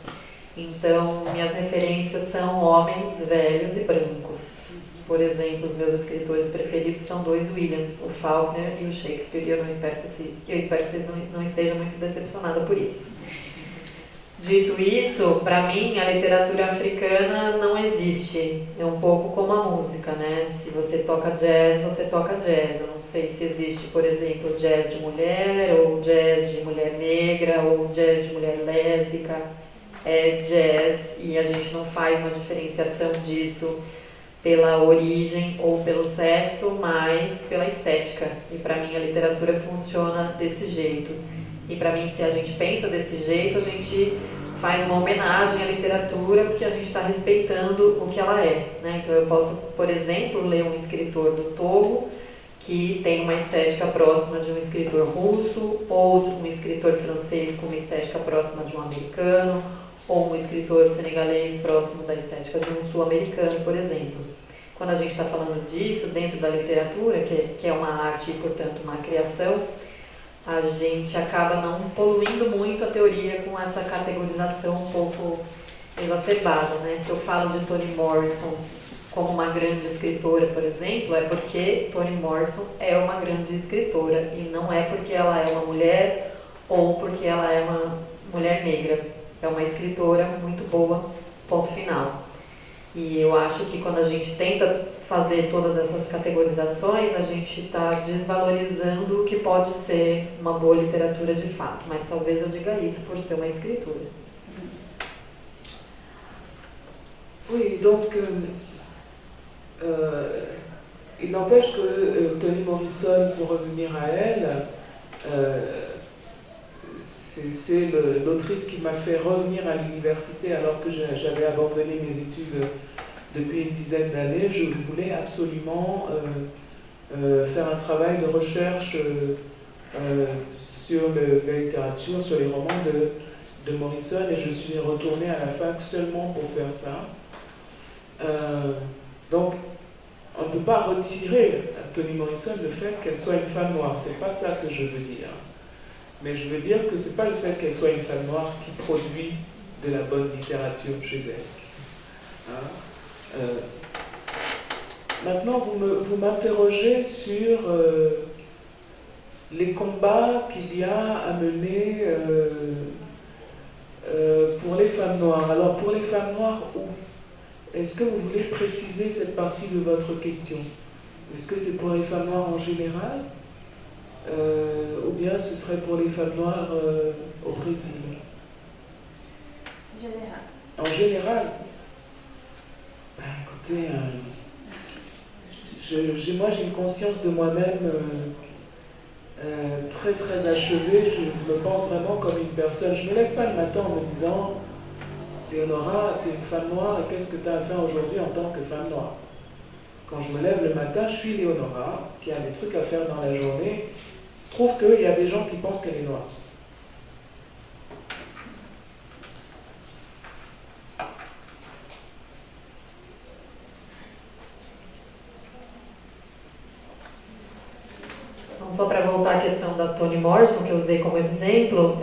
então minhas referências são homens velhos e brancos. Por exemplo, os meus escritores preferidos são 2 Williams, o Faulkner e o Shakespeare, e eu espero que vocês não estejam muito decepcionados por isso. Dito isso, para mim, a literatura africana não existe. É um pouco como a música, né? Se você toca jazz, você toca jazz. Eu não sei se existe, por exemplo, jazz de mulher, ou jazz de mulher negra, ou jazz de mulher lésbica. É jazz, e a gente não faz uma diferenciação disso pela origem ou pelo sexo, mas pela estética. E para mim a literatura funciona desse jeito. E para mim, se a gente pensa desse jeito, a gente faz uma homenagem à literatura porque a gente está respeitando o que ela é, né? Então eu posso, por exemplo, ler um escritor do Togo que tem uma estética próxima de um escritor russo, ou um escritor francês com uma estética próxima de um americano, ou um escritor senegalês próximo da estética de um sul-americano, por exemplo. Quando a gente está falando disso dentro da literatura, que é uma arte e, portanto, uma criação, a gente acaba não poluindo muito a teoria com essa categorização um pouco exacerbada, né? Se eu falo de Toni Morrison como uma grande escritora, por exemplo, é porque Toni Morrison é uma grande escritora e não é porque ela é uma mulher ou porque ela é uma mulher negra. É uma escritora muito boa, ponto final. E eu acho que quando a gente tenta fazer todas essas categorizações, a gente está desvalorizando o que pode ser uma boa literatura de fato. Mas talvez eu diga isso por ser uma escritura. Oui, donc il n'empêche que Toni Morrison, pour revenir à elle, c'est l'autrice qui m'a fait revenir à l'université alors que j'avais abandonné mes études depuis une dizaine d'années. Je voulais absolument faire un travail de recherche sur la littérature, sur les romans de Morrison, et je suis retournée à la fac seulement pour faire ça. Donc, on ne peut pas retirer à Toni Morrison le fait qu'elle soit une femme noire, c'est pas ça que je veux dire. Mais je veux dire que c'est pas le fait qu'elle soit une femme noire qui produit de la bonne littérature chez elle. Maintenant, vous m'interrogez sur les combats qu'il y a à mener pour les femmes noires. Alors, pour les femmes noires, où? Est-ce que vous voulez préciser cette partie de votre question? Est-ce que c'est pour les femmes noires en général ou bien ce serait pour les femmes noires au Brésil? Général. En général? Ben, écoutez, moi j'ai une conscience de moi-même très très achevée. Je me pense vraiment comme une personne. Je ne me lève pas le matin en me disant Léonora, tu es une femme noire et qu'est-ce que tu as à faire aujourd'hui en tant que femme noire? Quand je me lève le matin, je suis Léonora, qui a des trucs à faire dans la journée. Il se trouve qu'il y a des gens qui pensent qu'elle est noire. Então, só para voltar à questão da Toni Morrison, que eu usei como exemplo,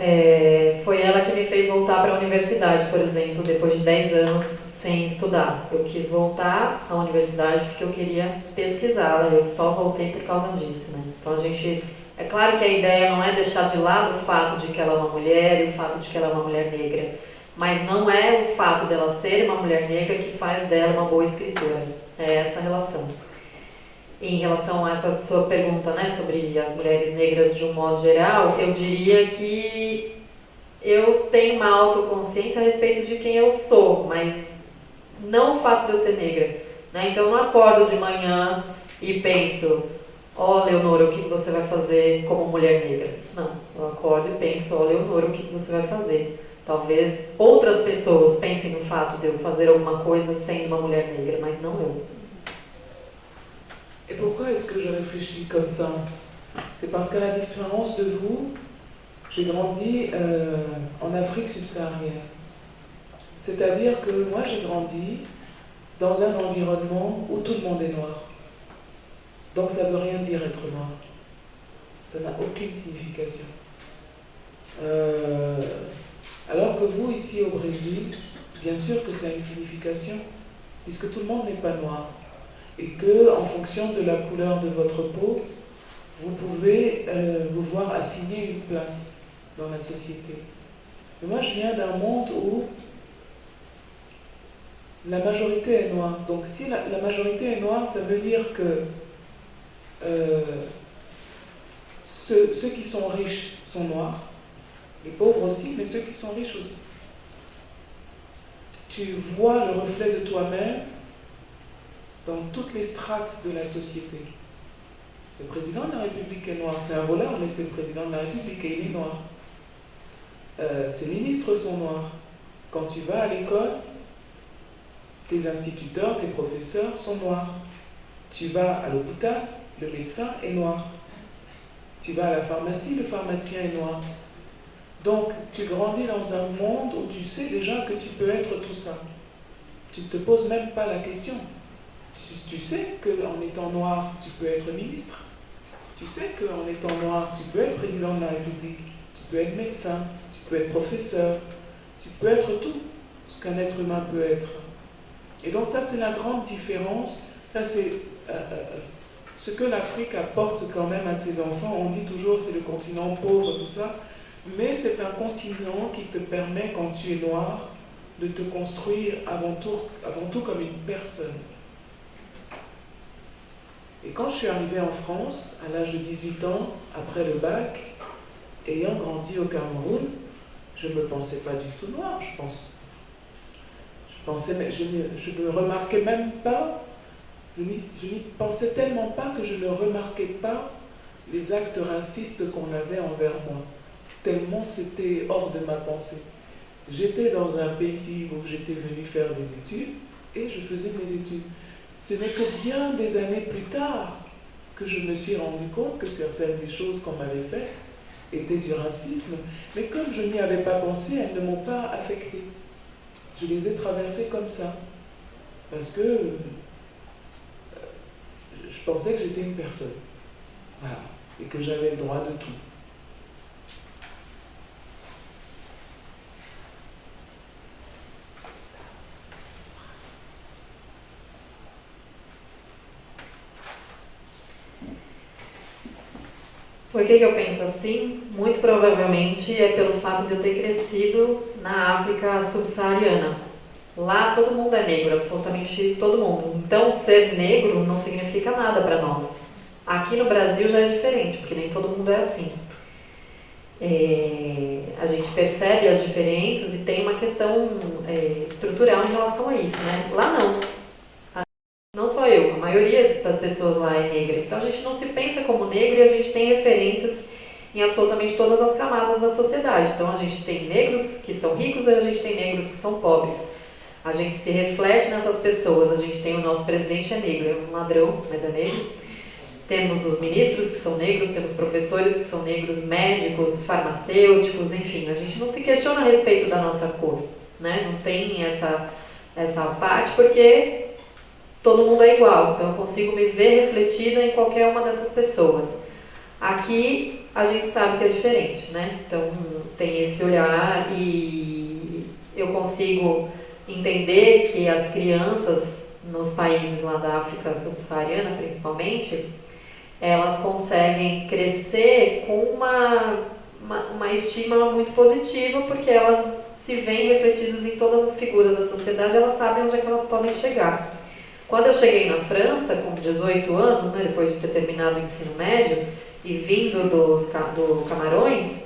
foi ela que me fez voltar para a universidade, por exemplo, depois de 10 anos sem estudar. Eu quis voltar à universidade porque eu queria pesquisá-la, eu só voltei por causa disso, né? Então, é claro que a ideia não é deixar de lado o fato de que ela é uma mulher e o fato de que ela é uma mulher negra, mas não é o fato dela ser uma mulher negra que faz dela uma boa escritora. É essa relação. Em relação a essa sua pergunta, né, sobre as mulheres negras de um modo geral, eu diria que eu tenho uma autoconsciência a respeito de quem eu sou, mas não o fato de eu ser negra, né? Então eu não acordo de manhã e penso, ó, Leonora, o que você vai fazer como mulher negra? Não, eu acordo e penso, ó, Leonora, o que você vai fazer? Talvez outras pessoas pensem no fato de eu fazer alguma coisa sendo uma mulher negra, mas não eu. Et pourquoi est-ce que je réfléchis comme ça? C'est parce qu'à la différence de vous, j'ai grandi en Afrique subsaharienne. C'est-à-dire que moi j'ai grandi dans un environnement où tout le monde est noir. Donc ça ne veut rien dire être noir. Ça n'a aucune signification. Alors que vous, ici au Brésil, bien sûr que ça a une signification, puisque tout le monde n'est pas noir. Et que, en fonction de la couleur de votre peau, vous pouvez vous voir assigner une place dans la société. Mais moi, je viens d'un monde où la majorité est noire. Donc, si la majorité est noire, ça veut dire que ceux qui sont riches sont noirs, les pauvres aussi, mais ceux qui sont riches aussi. Tu vois le reflet de toi-même dans toutes les strates de la société. Le président de la République est noir, c'est un voleur, mais c'est le président de la République et il est noir. Ses ministres sont noirs. Quand tu vas à l'école, tes instituteurs, tes professeurs sont noirs. Tu vas à l'hôpital, le médecin est noir. Tu vas à la pharmacie, le pharmacien est noir. Donc, tu grandis dans un monde où tu sais déjà que tu peux être tout ça. Tu ne te poses même pas la question. Tu sais qu'en étant noir, tu peux être ministre. Tu sais qu'en étant noir, tu peux être président de la République. Tu peux être médecin. Tu peux être professeur. Tu peux être tout ce qu'un être humain peut être. Et donc ça, c'est la grande différence. Ça, c'est ce que l'Afrique apporte quand même à ses enfants. On dit toujours c'est le continent pauvre, tout ça. Mais c'est un continent qui te permet, quand tu es noir, de te construire avant tout comme une personne. Et quand je suis arrivée en France, à l'âge de 18 ans, après le bac, ayant grandi au Cameroun, je ne me pensais pas du tout noire. Je ne remarquais même pas, je n'y pensais tellement pas que je ne remarquais pas les actes racistes qu'on avait envers moi. Tellement c'était hors de ma pensée. J'étais dans un pays où j'étais venue faire des études et je faisais mes études. Ce n'est que bien des années plus tard que je me suis rendu compte que certaines des choses qu'on m'avait faites étaient du racisme. Mais comme je n'y avais pas pensé, elles ne m'ont pas affectée. Je les ai traversées comme ça. Parce que je pensais que j'étais une personne. Voilà. Et que j'avais le droit de tout. Por que eu penso assim? Muito provavelmente é pelo fato de eu ter crescido na África subsaariana. Lá todo mundo é negro, absolutamente todo mundo. Então ser negro não significa nada para nós. Aqui no Brasil já é diferente, porque nem todo mundo é assim. A gente percebe as diferenças e tem uma questão estrutural em relação a isso, né? Lá não. Não só eu, a maioria das pessoas lá é negra. Então a gente não se pensa como negro e a gente tem referências em absolutamente todas as camadas da sociedade. Então a gente tem negros que são ricos e a gente tem negros que são pobres. A gente se reflete nessas pessoas. A gente tem o nosso presidente é negro, é um ladrão, mas é negro. Temos os ministros que são negros, temos professores que são negros, médicos, farmacêuticos, enfim. A gente não se questiona a respeito da nossa cor, né? Não tem essa parte porque todo mundo é igual, então eu consigo me ver refletida em qualquer uma dessas pessoas. Aqui a gente sabe que é diferente, né? Então tem esse olhar e eu consigo entender que as crianças nos países lá da África subsaariana, principalmente, elas conseguem crescer com uma estima muito positiva porque elas se veem refletidas em todas as figuras da sociedade, elas sabem onde é que elas podem chegar. Quando eu cheguei na França, com 18 anos, né, depois de ter terminado o ensino médio, e vindo do Camarões,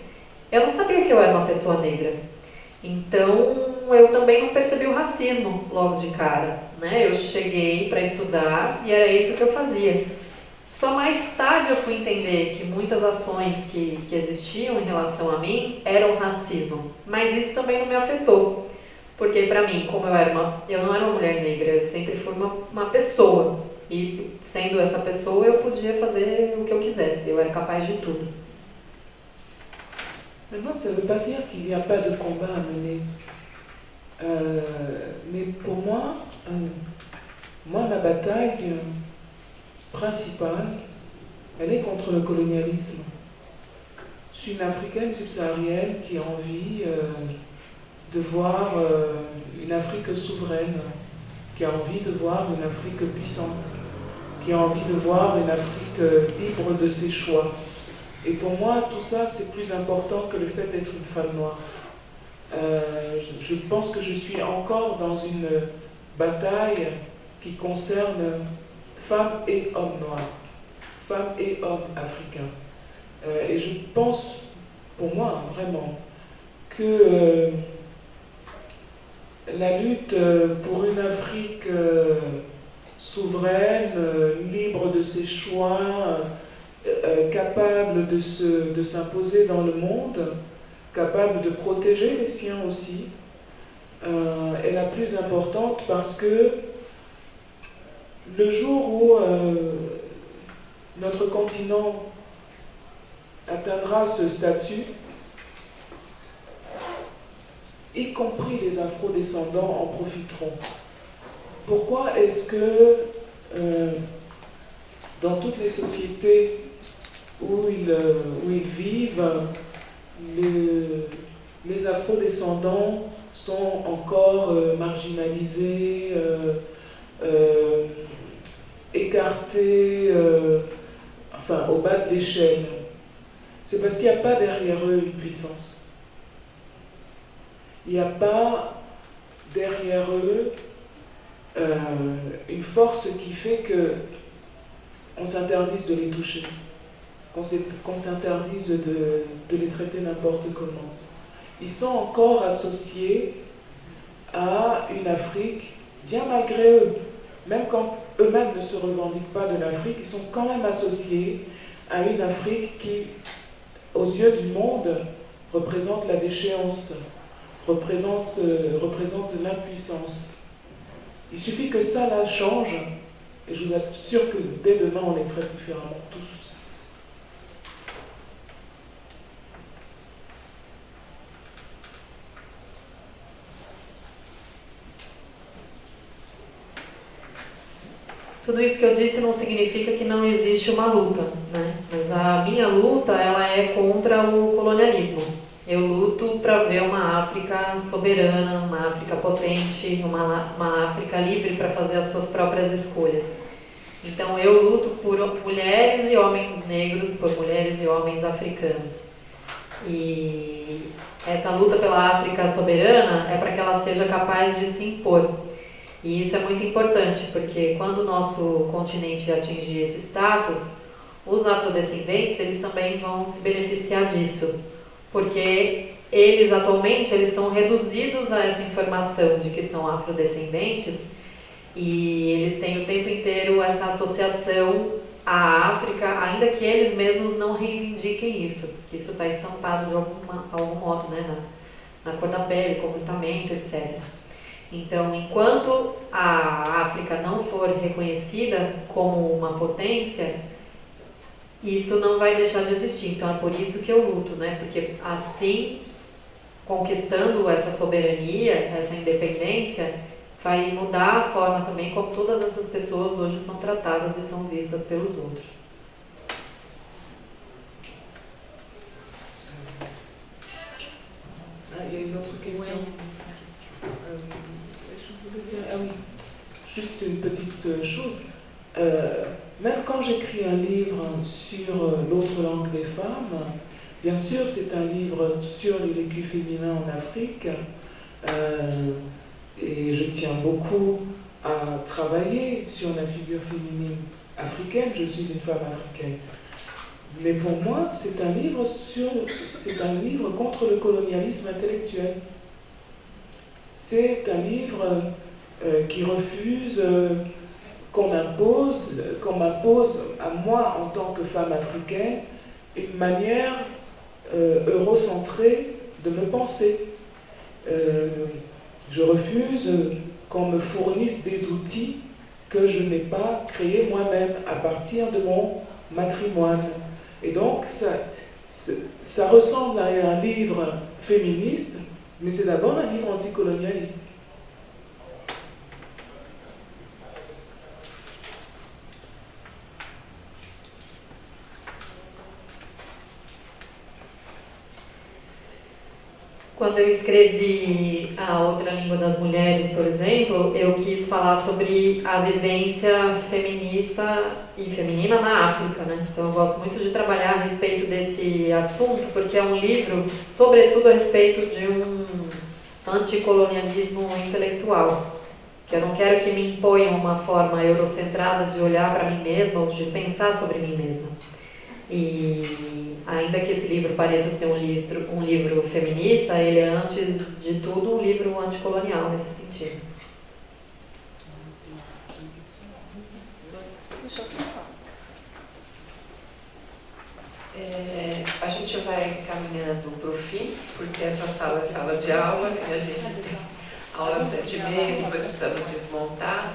eu não sabia que eu era uma pessoa negra. Então, eu também não percebi o racismo logo de cara, né? Eu cheguei para estudar e era isso que eu fazia. Só mais tarde eu fui entender que muitas ações que existiam em relação a mim eram racismo, mas isso também não me afetou. Porque para mim, como eu não era uma mulher negra, eu sempre fui uma pessoa. E sendo essa pessoa, eu podia fazer o que eu quisesse, eu era capaz de tudo. Maintenant, ça ne veut pas dire qu'il n'y a pas de combat à mener. Mais pour moi, ma bataille principale, elle est contre le colonialisme. Je suis une Africaine subsaharienne qui a envie de voir une Afrique souveraine, qui a envie de voir une Afrique puissante, qui a envie de voir une Afrique libre de ses choix. Et pour moi, tout ça, c'est plus important que le fait d'être une femme noire. Je pense que je suis encore dans une bataille qui concerne femmes et hommes noirs, femmes et hommes africains. Et je pense, pour moi, vraiment, que la lutte pour une Afrique souveraine, libre de ses choix, capable de s'imposer dans le monde, capable de protéger les siens aussi, est la plus importante parce que le jour où notre continent atteindra ce statut, y compris les afro-descendants en profiteront. Pourquoi est-ce que dans toutes les sociétés où ils vivent, les afro-descendants sont encore marginalisés, écartés, enfin au bas de l'échelle? C'est parce qu'il n'y a pas derrière eux une puissance. Il n'y a pas derrière eux une force qui fait qu'on s'interdise de les toucher, qu'on s'interdise de les traiter n'importe comment. Ils sont encore associés à une Afrique, bien malgré eux, même quand eux-mêmes ne se revendiquent pas de l'Afrique, ils sont quand même associés à une Afrique qui, aux yeux du monde, représente la déchéance, représente l'impuissance. Il suffit que ça là change, et je vous assure que dès demain on les traite différemment tous. Tudo isso que eu disse não significa que não existe uma luta, né? Mas a minha luta, ela é contra o colonialismo. Eu luto para ver uma África soberana, uma África potente, uma África livre para fazer as suas próprias escolhas. Então eu luto por mulheres e homens negros, por mulheres e homens africanos. E essa luta pela África soberana é para que ela seja capaz de se impor. E isso é muito importante, porque quando o nosso continente atingir esse status, os afrodescendentes eles também vão se beneficiar disso, porque eles atualmente eles são reduzidos a essa informação de que são afrodescendentes e eles têm o tempo inteiro essa associação à África, ainda que eles mesmos não reivindiquem isso, que isso está estampado de algum modo, né, na cor da pele, comportamento, etc. Então, enquanto a África não for reconhecida como uma potência, isso não vai deixar de existir. Então, é por isso que eu luto, né? Porque assim, conquistando essa soberania, essa independência, vai mudar a forma também como todas essas pessoas hoje são tratadas e são vistas pelos outros. Il y a une autre question. Ah oui, juste une petite chose. Même quand j'écris un livre sur l'autre langue des femmes, bien sûr c'est un livre sur les vécus féminins en Afrique, et je tiens beaucoup à travailler sur la figure féminine africaine, je suis une femme africaine. Mais pour moi, c'est un livre contre le colonialisme intellectuel. C'est un livre qui refuse qu'on m'impose à moi en tant que femme africaine une manière eurocentrée de me penser. Je refuse qu'on me fournisse des outils que je n'ai pas créés moi-même à partir de mon matrimoine. Et donc ça ressemble à un livre féministe, mais c'est d'abord un livre anticolonialiste. Quando eu escrevi A Outra Língua das Mulheres, por exemplo, eu quis falar sobre a vivência feminista e feminina na África, né? Então eu gosto muito de trabalhar a respeito desse assunto, porque é um livro, sobretudo a respeito de um anticolonialismo intelectual. Que eu não quero que me imponham uma forma eurocentrada de olhar para mim mesma ou de pensar sobre mim mesma. E ainda que esse livro pareça ser um livro feminista, ele é, antes de tudo, um livro anticolonial nesse sentido. A gente vai caminhando para o fim, porque essa sala é sala de aula, e a gente tem aula às 7h30, depois precisamos desmontar.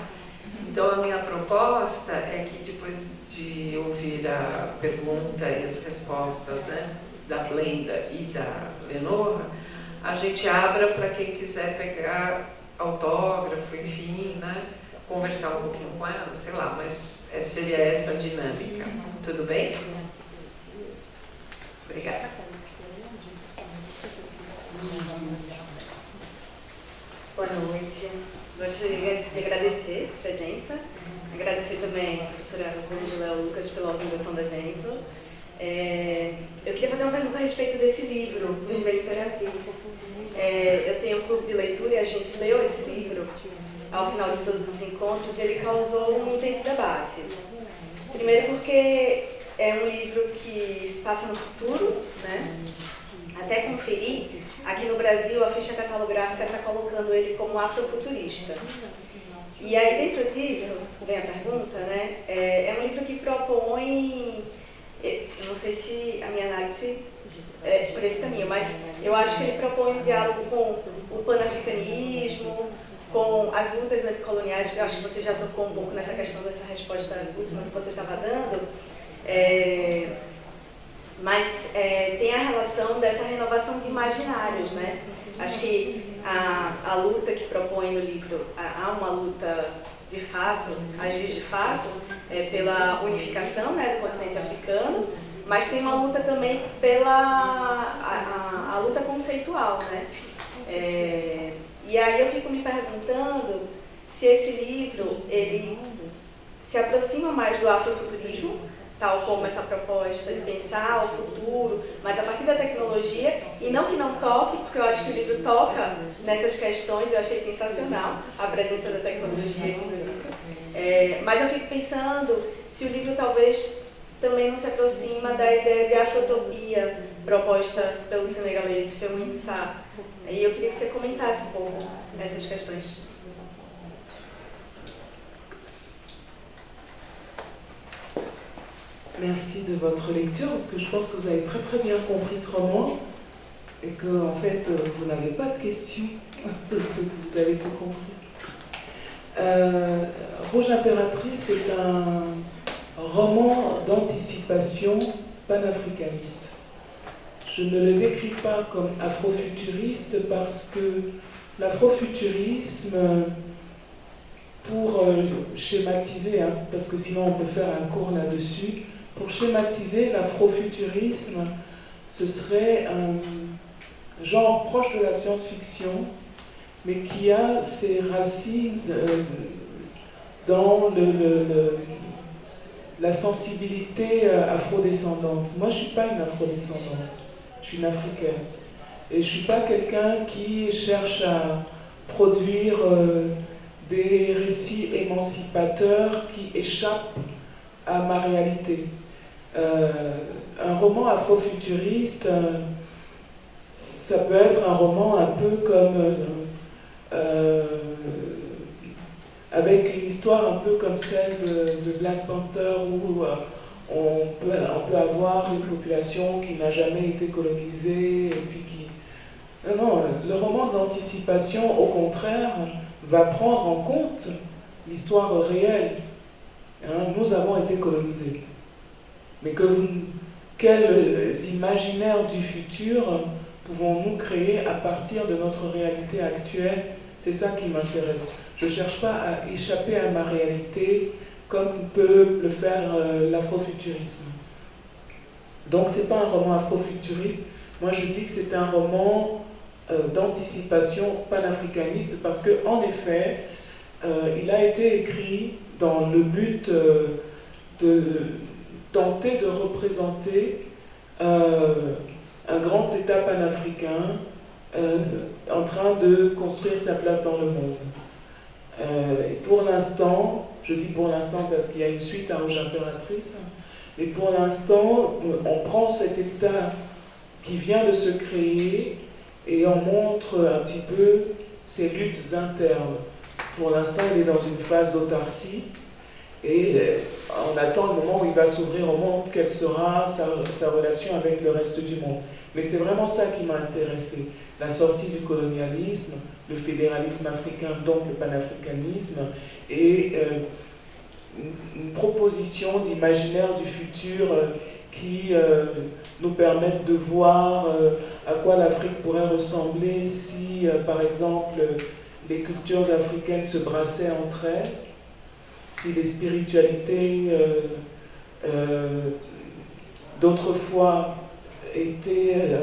Então, a minha proposta é que depois de ouvir a pergunta e as respostas, né, da Blenda e da Lenora, a gente abra para quem quiser pegar autógrafo, enfim, né, conversar um pouquinho com ela, sei lá, mas seria essa a dinâmica. Tudo bem? Obrigada. Boa noite. Gostaria de agradecer a presença, agradecer também a professora Rosângela e ao Lucas pela organização do evento. Eu queria fazer uma pergunta a respeito desse livro, do livro Imperatriz. Eu tenho um clube de leitura e a gente leu esse livro ao final de todos os encontros e ele causou um intenso debate. Primeiro porque é um livro que se passa no futuro, né? Até conferir, aqui no Brasil a ficha catalográfica está colocando ele como afrofuturista. E aí dentro disso, vem a pergunta, né? É um livro que propõe, eu não sei se a minha análise é por esse caminho, mas eu acho que ele propõe um diálogo com o panafricanismo, com as lutas anticoloniais, que eu acho que você já tocou um pouco nessa questão dessa resposta última que você estava dando, mas tem a relação dessa renovação de imaginários, né? Acho que a luta que propõe no livro, há uma luta de fato, às vezes de fato, pela unificação, né, do continente africano, mas tem uma luta também pela a luta conceitual, né? E aí eu fico me perguntando se esse livro ele se aproxima mais do afrofuturismo, tal como essa proposta de pensar o futuro, mas a partir da tecnologia, e não que não toque, porque eu acho que o livro toca nessas questões, eu achei sensacional a presença da tecnologia aqui no livro. Mas eu fico pensando se o livro talvez também não se aproxima da ideia de afrotopia proposta pelo senegalês Firmin Sarr. E eu queria que você comentasse um pouco essas questões. Merci de votre lecture, parce que je pense que vous avez très très bien compris ce roman et que en fait vous n'avez pas de questions, parce que vous avez tout compris. Rouge Impératrice est un roman d'anticipation panafricaniste. Je ne le décris pas comme afrofuturiste parce que l'afrofuturisme, pour schématiser, parce que sinon on peut faire un cours là-dessus, pour schématiser l'afrofuturisme, ce serait un genre proche de la science-fiction, mais qui a ses racines dans la sensibilité afrodescendante. Moi, je ne suis pas une afrodescendante, je suis une africaine. Et je ne suis pas quelqu'un qui cherche à produire des récits émancipateurs qui échappent à ma réalité. Un roman afrofuturiste, ça peut être un roman un peu comme avec une histoire un peu comme celle de Black Panther où on peut avoir une population qui n'a jamais été colonisée et puis qui... Non, le roman d'anticipation, au contraire, va prendre en compte l'histoire réelle. Nous avons été colonisés. Mais quels imaginaires du futur pouvons-nous créer à partir de notre réalité actuelle? C'est ça qui m'intéresse. Je ne cherche pas à échapper à ma réalité comme peut le faire l'afrofuturisme. Donc ce n'est pas un roman afrofuturiste. Moi je dis que c'est un roman d'anticipation panafricaniste parce qu'en effet, il a été écrit dans le but de tenter de représenter un grand État panafricain en train de construire sa place dans le monde. Et pour l'instant, je dis pour l'instant parce qu'il y a une suite à Rouge Impératrice, mais pour l'instant, on prend cet État qui vient de se créer et on montre un petit peu ses luttes internes. Pour l'instant, il est dans une phase d'autarcie et on attend le moment où il va s'ouvrir au monde, quelle sera sa relation avec le reste du monde. Mais c'est vraiment ça qui m'a intéressé. La sortie du colonialisme, le fédéralisme africain, donc le panafricanisme, et une proposition d'imaginaire du futur qui nous permettent de voir à quoi l'Afrique pourrait ressembler si, par exemple, les cultures africaines se brassaient entre elles, si les spiritualités d'autrefois étaient,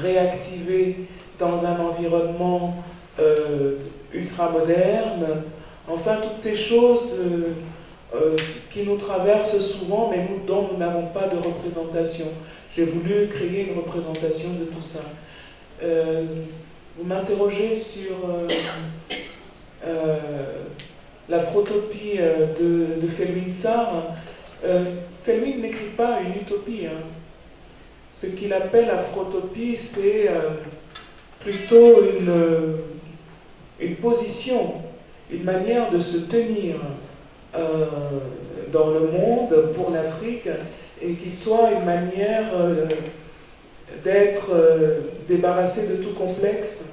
réactivées dans un environnement ultra moderne. Enfin, toutes ces choses qui nous traverse souvent, mais dont nous n'avons pas de représentation. J'ai voulu créer une représentation de tout ça. Vous m'interrogez sur l'afrotopie de Felwine Sarr. Felwine n'écrit pas une utopie. Hein. Ce qu'il appelle afrotopie, c'est plutôt une position, une manière de se tenir dans le monde pour l'Afrique, et qui soit une manière d'être débarrassé de tout complexe,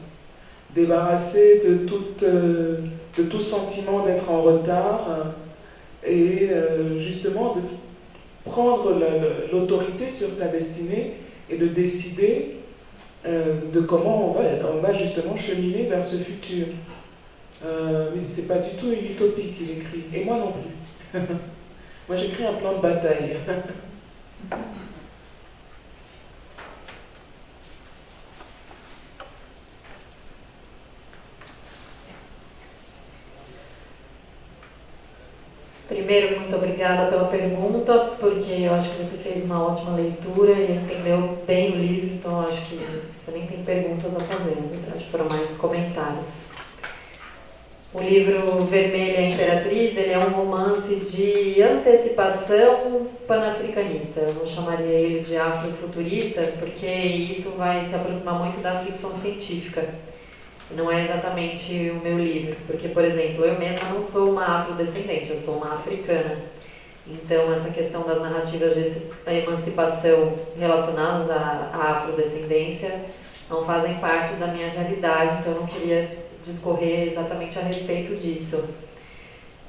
débarrassé de tout sentiment d'être en retard, et justement de prendre l'autorité sur sa destinée et de décider de comment on va justement cheminer vers ce futur. Mais c'est pas du tout une utopie qu'il écrit, et moi non plus. Moi j'écris un plan de bataille. Primeiro, muito obrigada pela pergunta, porque eu acho que você fez uma ótima leitura e entendeu bem o livro, então eu acho que você nem tem perguntas a fazer, na verdade, foram mais comentários. O livro Vermelha Imperatriz, ele é um romance de antecipação panafricanista. Eu não chamaria ele de afrofuturista, porque isso vai se aproximar muito da ficção científica. Não é exatamente o meu livro, porque, por exemplo, eu mesma não sou uma afrodescendente, eu sou uma africana. Então, essa questão das narrativas de emancipação relacionadas à afrodescendência não fazem parte da minha realidade, então eu não queria discorrer exatamente a respeito disso.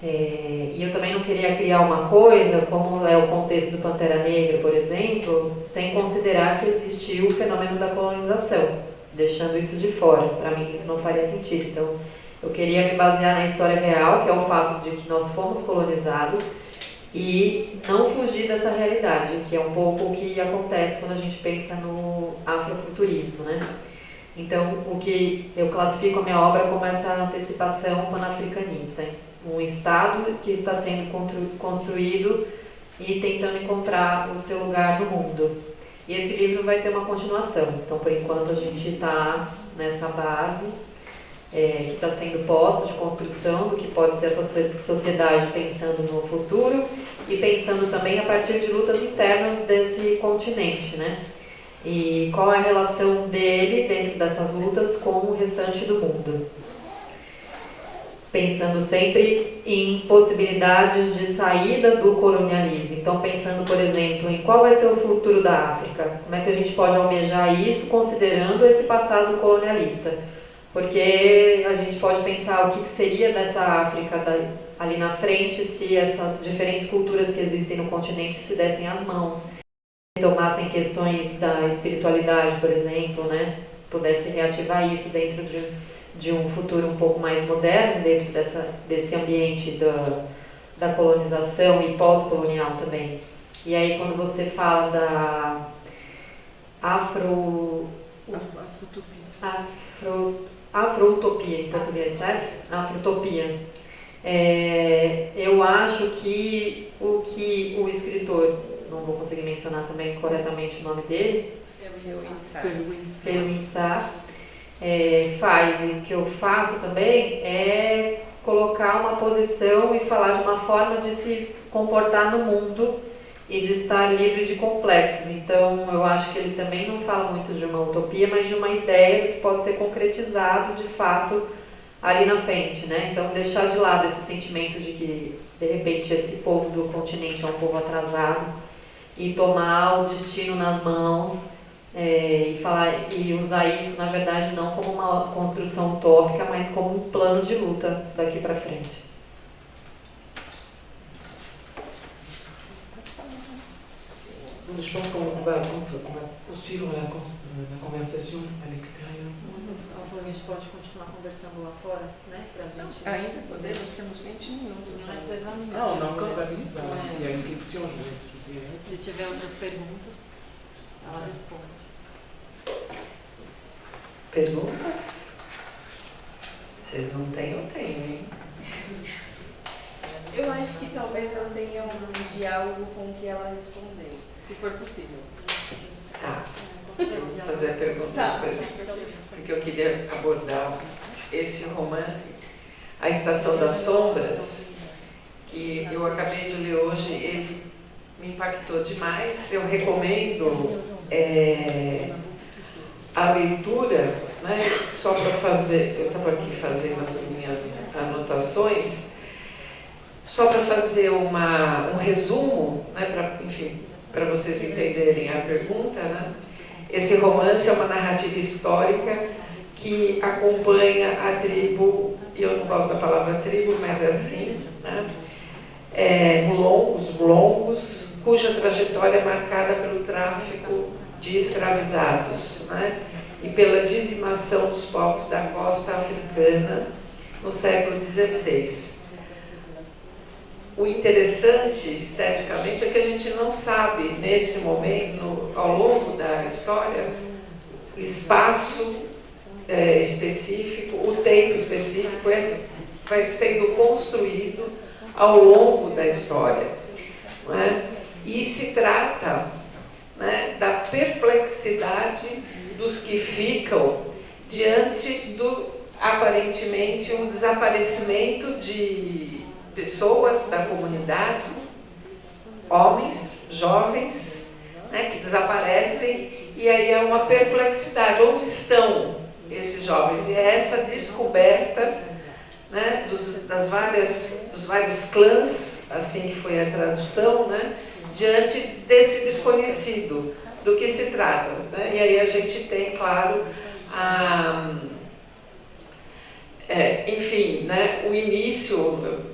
E eu também não queria criar uma coisa, como é o contexto do Pantera Negra, por exemplo, sem considerar que existiu o fenômeno da colonização, deixando isso de fora. Para mim isso não faria sentido. Então eu queria me basear na história real, que é o fato de que nós fomos colonizados, e não fugir dessa realidade, que é um pouco o que acontece quando a gente pensa no afrofuturismo, né? Então, o que eu classifico a minha obra como essa antecipação panafricanista, um Estado que está sendo construído e tentando encontrar o seu lugar no mundo. E esse livro vai ter uma continuação, então por enquanto a gente está nessa base que está sendo posta de construção do que pode ser essa sociedade pensando no futuro e pensando também a partir de lutas internas desse continente, né? E qual é a relação dele dentro dessas lutas com o restante do mundo. Pensando sempre em possibilidades de saída do colonialismo. Então, pensando, por exemplo, em qual vai ser o futuro da África. Como é que a gente pode almejar isso considerando esse passado colonialista? Porque a gente pode pensar o que seria dessa África ali na frente se essas diferentes culturas que existem no continente se dessem as mãos, tomassem questões da espiritualidade, por exemplo, né? Pudesse reativar isso dentro de um futuro um pouco mais moderno, dentro desse ambiente da colonização e pós-colonial também. E aí quando você fala da afroutopia em português, certo? Afrotopia. Eu acho que o escritor, não vou conseguir mencionar também corretamente o nome dele, Felwine Sarr, faz, e o que eu faço também é colocar uma posição e falar de uma forma de se comportar no mundo e de estar livre de complexos. Então eu acho que ele também não fala muito de uma utopia, mas de uma ideia que pode ser concretizado de fato ali na frente, né? Então deixar de lado esse sentimento de que de repente esse povo do continente é um povo atrasado e tomar o destino nas mãos e usar isso, na verdade, não como uma construção utópica, mas como um plano de luta daqui para frente. Je pense qu'on va poursuivre la conversation à l'extérieur. A gente pode continuar conversando lá fora, né? Pra gente... Ainda podemos, temos 20 minutos. Mas teve um minuto. Ah, on a encore 20 minutes. S'il y a une question, je vais... Se tiver outras perguntas, ela responde. Perguntas? Vocês não têm, eu tenho, hein? Eu acho que talvez eu tenha um diálogo com o que ela respondeu, se for possível. Tá. Vou fazer a pergunta Tá. depois, porque eu queria abordar esse romance, A Estação das Sombras, que eu acabei de ler hoje, ele me impactou demais. Eu recomendo a leitura, né, só para fazer, eu estava aqui fazendo as minhas anotações, só para fazer um resumo, né, para vocês entenderem a pergunta, né? Esse romance é uma narrativa histórica que acompanha a tribo, e eu não gosto da palavra tribo, mas é assim, né? Os Mulongos, cuja trajetória é marcada pelo tráfico de escravizados, né? E pela dizimação dos povos da costa africana no século XVI. O interessante, esteticamente, é que a gente não sabe, nesse momento, ao longo da história, o espaço específico, o tempo específico, vai sendo construído ao longo da história. Não é? E se trata, né, da perplexidade dos que ficam diante do, aparentemente, um desaparecimento de pessoas da comunidade, homens, jovens, né, que desaparecem, e aí é uma perplexidade. Onde estão esses jovens? E é essa descoberta, né, dos vários clãs, assim que foi a tradução, né, diante desse desconhecido, do que se trata. Né? E aí a gente tem, claro, enfim, né, o início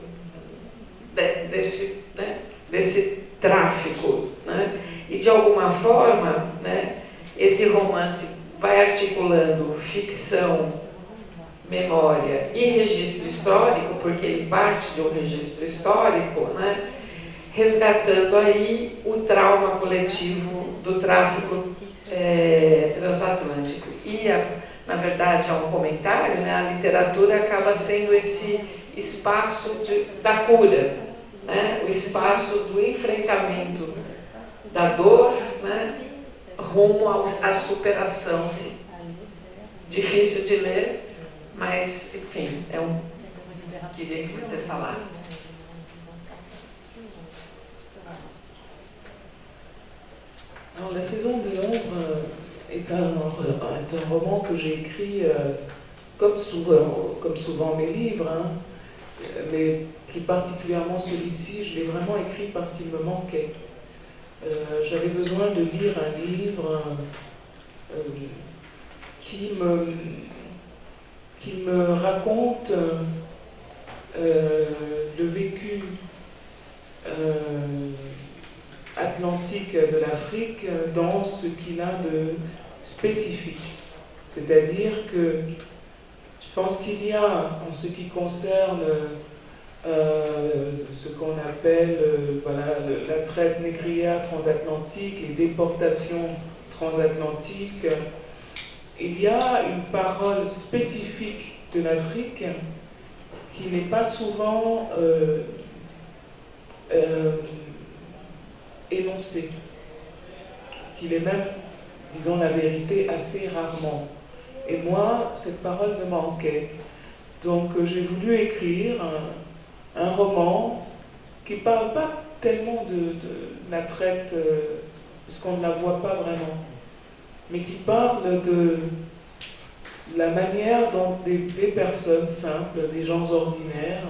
desse tráfico, né? E de alguma forma, né, esse romance vai articulando ficção, memória e registro histórico, porque ele parte de um registro histórico, né, resgatando aí o trauma coletivo do tráfico transatlântico. E, na verdade, é um comentário, né, a literatura acaba sendo esse espaço da cura, né, o espaço do enfrentamento da dor, né, rumo à superação. Difícil de ler, mas, enfim, queria que você falasse. Alors, La Saison de l'ombre est un roman que j'ai écrit comme souvent mes livres, hein, mais plus particulièrement celui-ci, je l'ai vraiment écrit parce qu'il me manquait. J'avais besoin de lire un livre qui me raconte le vécu atlantique de l'Afrique dans ce qu'il a de spécifique. C'est-à-dire que je pense qu'il y a, en ce qui concerne ce qu'on appelle la traite négrière transatlantique, les déportations transatlantiques, il y a une parole spécifique de l'Afrique qui n'est pas souvent énoncée, qu'il est même, disons la vérité, assez rarement. Et moi, cette parole me manquait. Donc j'ai voulu écrire un roman qui ne parle pas tellement de la traite, puisqu'on ne la voit pas vraiment, mais qui parle de la manière dont des personnes simples, des gens ordinaires,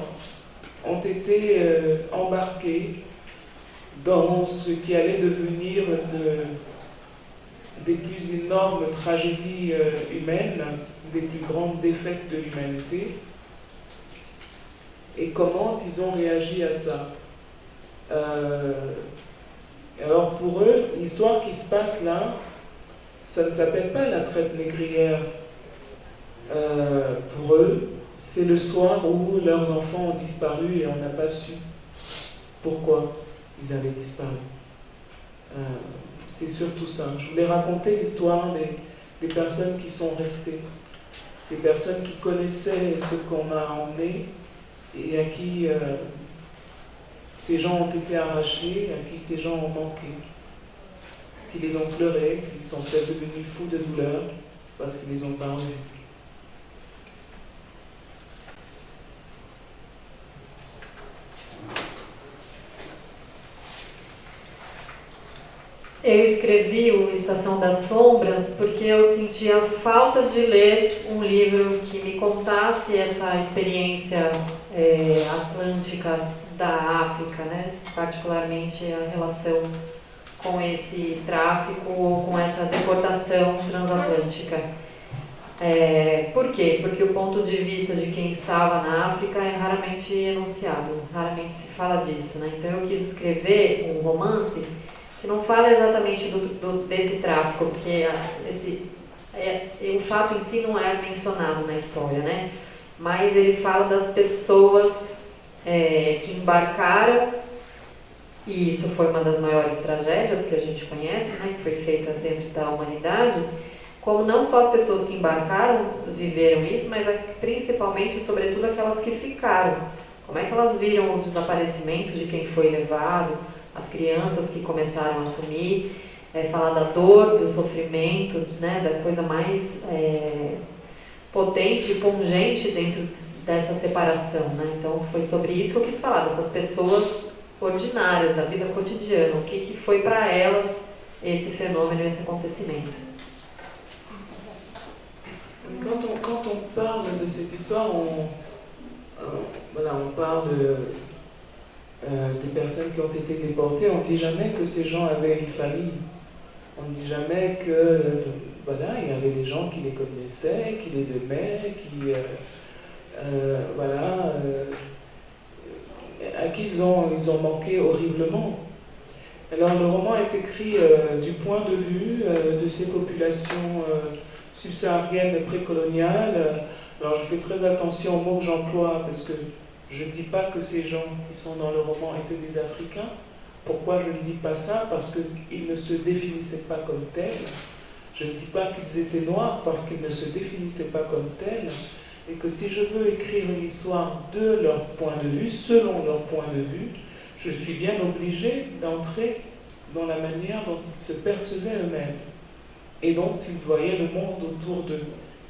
ont été embarqués dans ce qui allait devenir des plus énormes tragédies humaines, des plus grandes défaites de l'humanité, et comment ils ont réagi à ça. Alors pour eux, l'histoire qui se passe là, ça ne s'appelle pas la traite négrière. Pour eux, c'est le soir où leurs enfants ont disparu et on n'a pas su pourquoi ils avaient disparu. C'est surtout ça. Je voulais raconter l'histoire des personnes qui sont restées, des personnes qui connaissaient ce qu'on a emmené et à qui ces gens ont été arrachés, à qui ces gens ont manqué, qui les ont pleurés, qui sont peut-être devenus fous de douleur parce qu'ils les ont pas revus. Eu escrevi o Estação das Sombras porque eu sentia falta de ler um livro que me contasse essa experiência atlântica da África, né? Particularmente a relação com esse tráfico ou com essa deportação transatlântica. Por quê? Porque o ponto de vista de quem estava na África é raramente enunciado, raramente se fala disso, né? Então eu quis escrever um romance que não fala exatamente desse tráfico, porque o fato em si não é mencionado na história, né? Mas ele fala das pessoas que embarcaram, e isso foi uma das maiores tragédias que a gente conhece, né? Que foi feita dentro da humanidade, como não só as pessoas que embarcaram viveram isso, mas principalmente e sobretudo aquelas que ficaram. Como é que elas viram o desaparecimento de quem foi levado, as crianças que começaram a sumir, falar da dor, do sofrimento, né, da coisa mais potente e pungente dentro dessa separação, né? Então foi sobre isso que eu quis falar, dessas pessoas ordinárias, da vida cotidiana, o que foi para elas esse fenômeno, esse acontecimento. Quand on parle de cette histoire, on parle des personnes qui ont été déportées, on ne dit jamais que ces gens avaient une famille. On ne dit jamais que, il y avait des gens qui les connaissaient, qui les aimaient, à qui ils ont manqué horriblement. Alors le roman est écrit du point de vue de ces populations subsahariennes précoloniales. Alors je fais très attention aux mots que j'emploie parce que je ne dis pas que ces gens qui sont dans le roman étaient des Africains. Pourquoi je ne dis pas ça? Parce qu'ils ne se définissaient pas comme tels. Je ne dis pas qu'ils étaient noirs parce qu'ils ne se définissaient pas comme tels. Et que si je veux écrire une histoire de leur point de vue, selon leur point de vue, je suis bien obligé d'entrer dans la manière dont ils se percevaient eux-mêmes et dont ils voyaient le monde autour d'eux.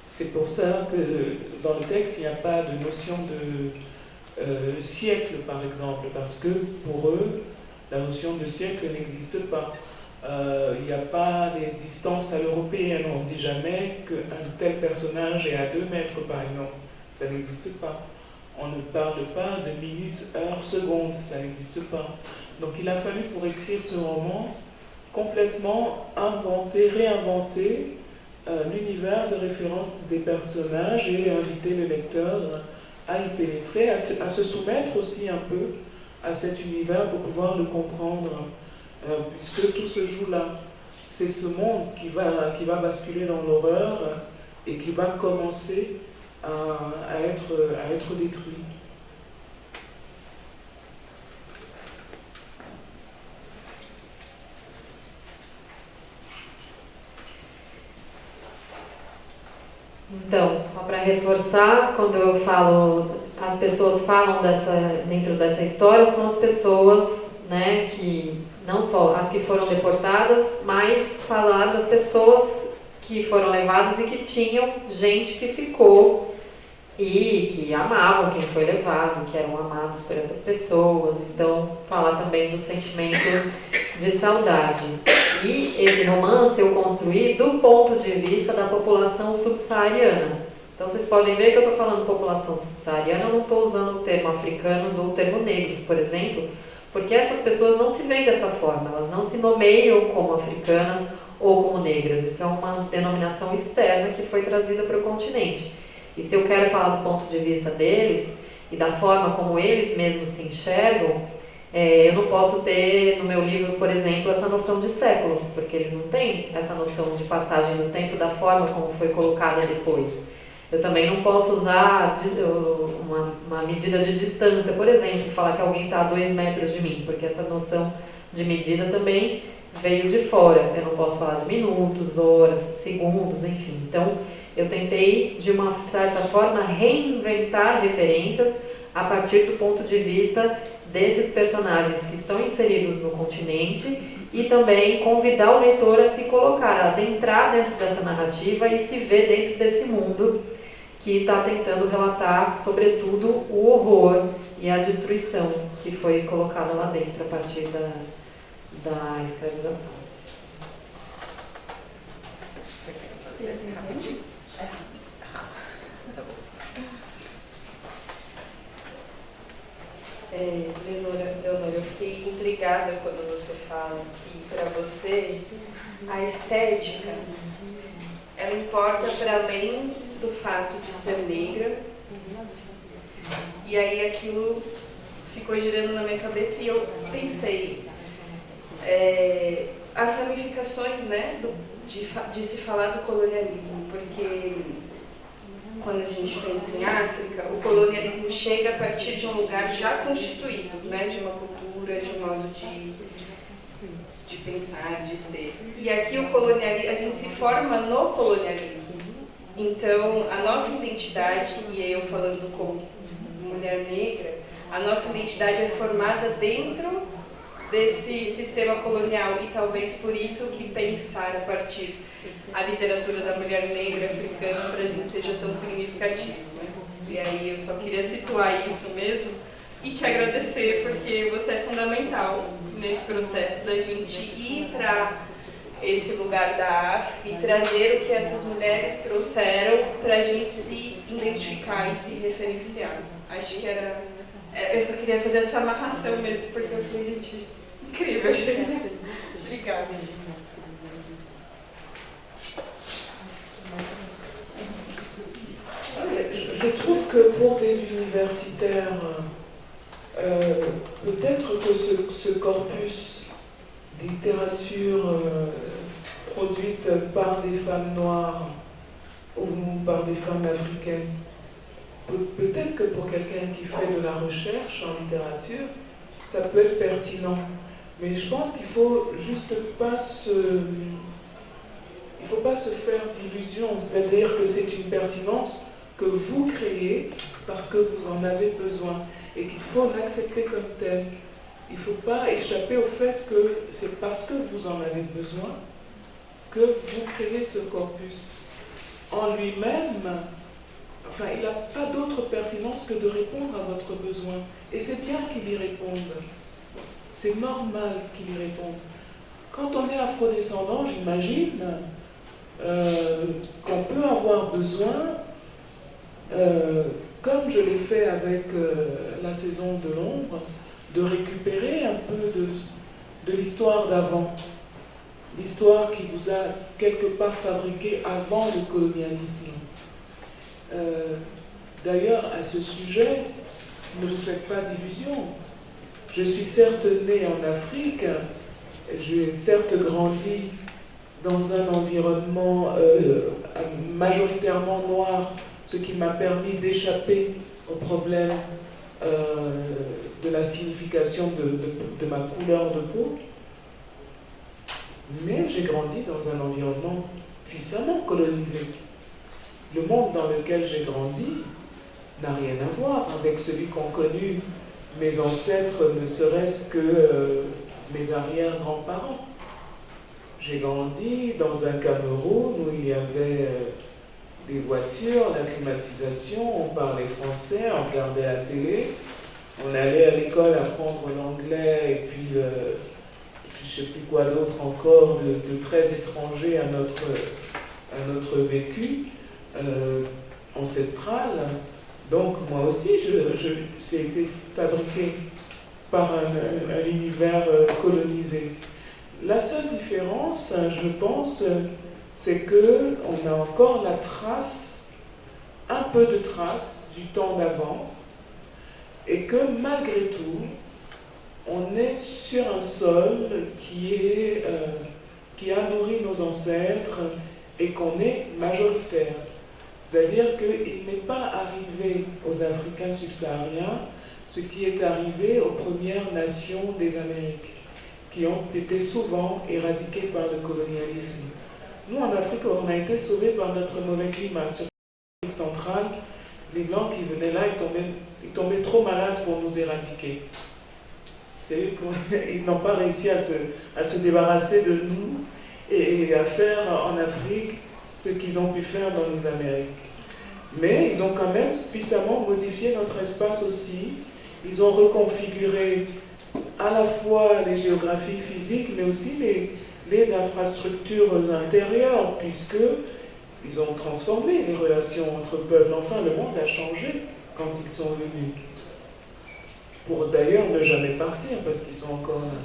C'est pour ça que dans le texte, il n'y a pas de notion de siècle, par exemple, parce que pour eux, la notion de siècle n'existe pas. Il n'y a pas des distances à l'européenne, on ne dit jamais qu'un tel personnage est à 2 mètres, par exemple. Ça n'existe pas. On ne parle pas de minutes, heures, secondes, ça n'existe pas. Donc il a fallu pour écrire ce roman complètement inventer, réinventer l'univers de référence des personnages et inviter le lecteur à y pénétrer, à se soumettre aussi un peu à cet univers pour pouvoir le comprendre, puisque tout se joue là. C'est ce monde qui va basculer dans l'horreur et qui va commencer à être détruit. Então, só para reforçar, quando eu falo, as pessoas falam dentro dessa história, são as pessoas, né, que não só as que foram deportadas, mas falar das pessoas que foram levadas e que tinham gente que ficou e que amavam quem foi levado, que eram amados por essas pessoas. Então, falar também do sentimento de saudade. E esse romance eu construí do ponto de vista da população subsaariana. Então vocês podem ver que eu estou falando população subsaariana, eu não estou usando o termo africanos ou o termo negros, por exemplo, porque essas pessoas não se veem dessa forma, elas não se nomeiam como africanas ou como negras. Isso é uma denominação externa que foi trazida para o continente. E se eu quero falar do ponto de vista deles e da forma como eles mesmos se enxergam, eu não posso ter no meu livro, por exemplo, essa noção de século, porque eles não têm essa noção de passagem do tempo da forma como foi colocada depois. Eu também não posso usar uma medida de distância, por exemplo, falar que alguém está a 2 metros de mim, porque essa noção de medida também veio de fora. Eu não posso falar de minutos, horas, segundos, enfim. Então, eu tentei, de uma certa forma, reinventar referências a partir do ponto de vista desses personagens que estão inseridos no continente e também convidar o leitor a se colocar, a adentrar dentro dessa narrativa e se ver dentro desse mundo que está tentando relatar, sobretudo, o horror e a destruição que foi colocada lá dentro a partir da escravização. Você quer fazer rapidinho? Tá bom. Leonora, eu fiquei intrigada quando você fala que, para você, a estética, ela importa para além do fato de ser negra. E aí aquilo ficou girando na minha cabeça e eu pensei, as ramificações, né, de se falar do colonialismo, porque quando a gente pensa em África, o colonialismo chega a partir de um lugar já constituído, né, de uma cultura, de um modo de pensar, de ser. E aqui o colonialismo, a gente se forma no colonialismo. Então, a nossa identidade, e eu falando como mulher negra, a nossa identidade é formada dentro desse sistema colonial e talvez por isso que pensar a partir a literatura da mulher negra africana para a gente seja tão significativo, né? E aí eu só queria situar isso mesmo e te agradecer porque você é fundamental nesse processo da gente ir para esse lugar da África e trazer o que essas mulheres trouxeram para a gente se identificar e se referenciar. Acho que eu só queria fazer essa amarração mesmo porque eu falei, gente, incrível, gente. Obrigada. Je trouve que pour des universitaires, peut-être que ce corpus de littérature produite par des femmes noires ou par des femmes africaines, peut-être que pour quelqu'un qui fait de la recherche en littérature, ça peut être pertinent. Mais je pense qu'il faut juste pas il faut pas se faire d'illusions, c'est-à-dire que c'est une pertinence que vous créez parce que vous en avez besoin et qu'il faut l'accepter comme tel. Il ne faut pas échapper au fait que c'est parce que vous en avez besoin que vous créez ce corpus. En lui-même, enfin, il n'a pas d'autre pertinence que de répondre à votre besoin. Et c'est bien qu'il y réponde. C'est normal qu'il y réponde. Quand on est afrodescendant, j'imagine qu'on peut avoir besoin, comme je l'ai fait avec la saison de l'ombre, de récupérer un peu de l'histoire d'avant. L'histoire qui vous a quelque part fabriqué avant le colonialisme. D'ailleurs, à ce sujet, ne vous faites pas d'illusions. Je suis certes née en Afrique, j'ai certes grandi dans un environnement majoritairement noir, ce qui m'a permis d'échapper au problème de la signification de ma couleur de peau. Mais j'ai grandi dans un environnement puissamment colonisé. Le monde dans lequel j'ai grandi n'a rien à voir avec celui qu'ont connu mes ancêtres, ne serait-ce que mes arrière-grands-parents. J'ai grandi dans un Cameroun où il y avait des voitures, la climatisation, on parlait français, on regardait la télé, on allait à l'école apprendre l'anglais et puis je ne sais plus quoi d'autre encore de très étranger à notre vécu ancestral. Donc moi aussi, j'ai été fabriqué par un univers colonisé. La seule différence, je pense, c'est qu'on a encore la trace, un peu de trace du temps d'avant, et que malgré tout, on est sur un sol qui a nourri nos ancêtres et qu'on est majoritaire. C'est-à-dire qu'il n'est pas arrivé aux Africains subsahariens ce qui est arrivé aux Premières Nations des Amériques, qui ont été souvent éradiquées par le colonialisme. Nous, en Afrique, on a été sauvés par notre mauvais climat. Sur l'Afrique centrale, les Blancs qui venaient là, ils tombaient trop malades pour nous éradiquer. Ils n'ont pas réussi à se débarrasser de nous et à faire en Afrique ce qu'ils ont pu faire dans les Amériques. Mais ils ont quand même puissamment modifié notre espace aussi. Ils ont reconfiguré à la fois les géographies physiques, mais aussi les infrastructures intérieures, puisqu'ils ont transformé les relations entre peuples. Enfin, le monde a changé quand ils sont venus. Pour d'ailleurs ne jamais partir, parce qu'ils sont encore là.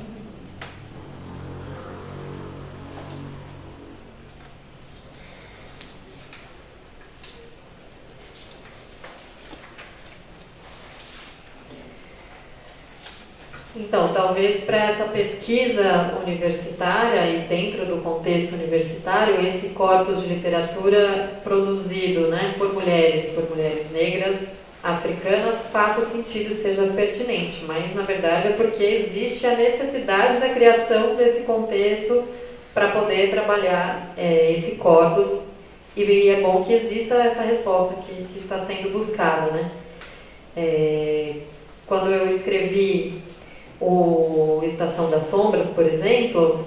Então, talvez para essa pesquisa universitária e dentro do contexto universitário, esse corpus de literatura produzido, né, por mulheres e por mulheres negras africanas faça sentido, seja pertinente, mas na verdade é porque existe a necessidade da criação desse contexto para poder trabalhar esse corpus, e é bom que exista essa resposta que está sendo buscada, né? Quando eu escrevi o Estação das Sombras, por exemplo,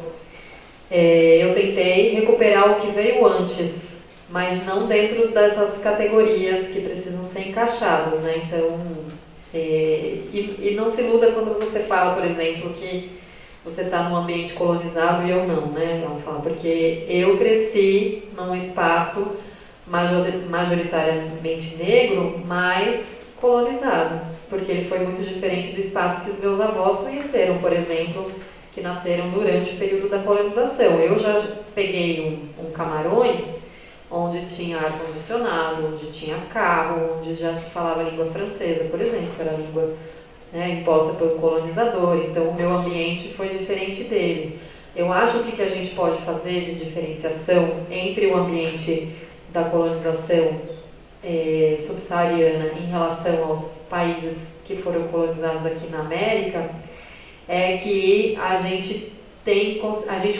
eu tentei recuperar o que veio antes, mas não dentro dessas categorias que precisam ser encaixadas, né? Então, e não se iluda quando você fala, por exemplo, que você está num ambiente colonizado e eu não, né? Vamos falar, porque eu cresci num espaço majoritariamente negro, mas colonizado, porque ele foi muito diferente do espaço que os meus avós conheceram, por exemplo, que nasceram durante o período da colonização. Eu já peguei um Camarões, onde tinha ar-condicionado, onde tinha carro, onde já se falava a língua francesa, por exemplo, que era a língua, né, imposta pelo colonizador. Então o meu ambiente foi diferente dele. Eu acho que o que a gente pode fazer de diferenciação entre o ambiente da colonização subsaariana em relação aos países que foram colonizados aqui na América é que a gente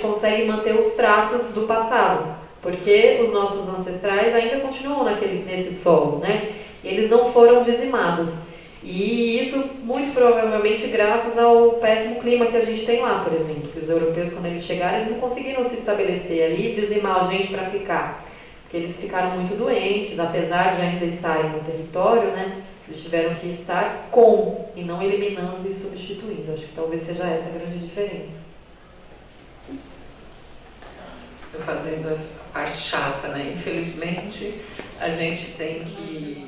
consegue manter os traços do passado, porque os nossos ancestrais ainda continuam nesse solo, né? Eles não foram dizimados. E isso muito provavelmente graças ao péssimo clima que a gente tem lá, por exemplo. Que os europeus, quando eles chegaram, eles não conseguiram se estabelecer ali e dizimar a gente para ficar. Porque eles ficaram muito doentes, apesar de ainda estarem no território, né? Eles tiveram que estar com, e não eliminando e substituindo. Acho que talvez seja essa a grande diferença. Fazendo essa parte chata, né? Infelizmente, a gente tem que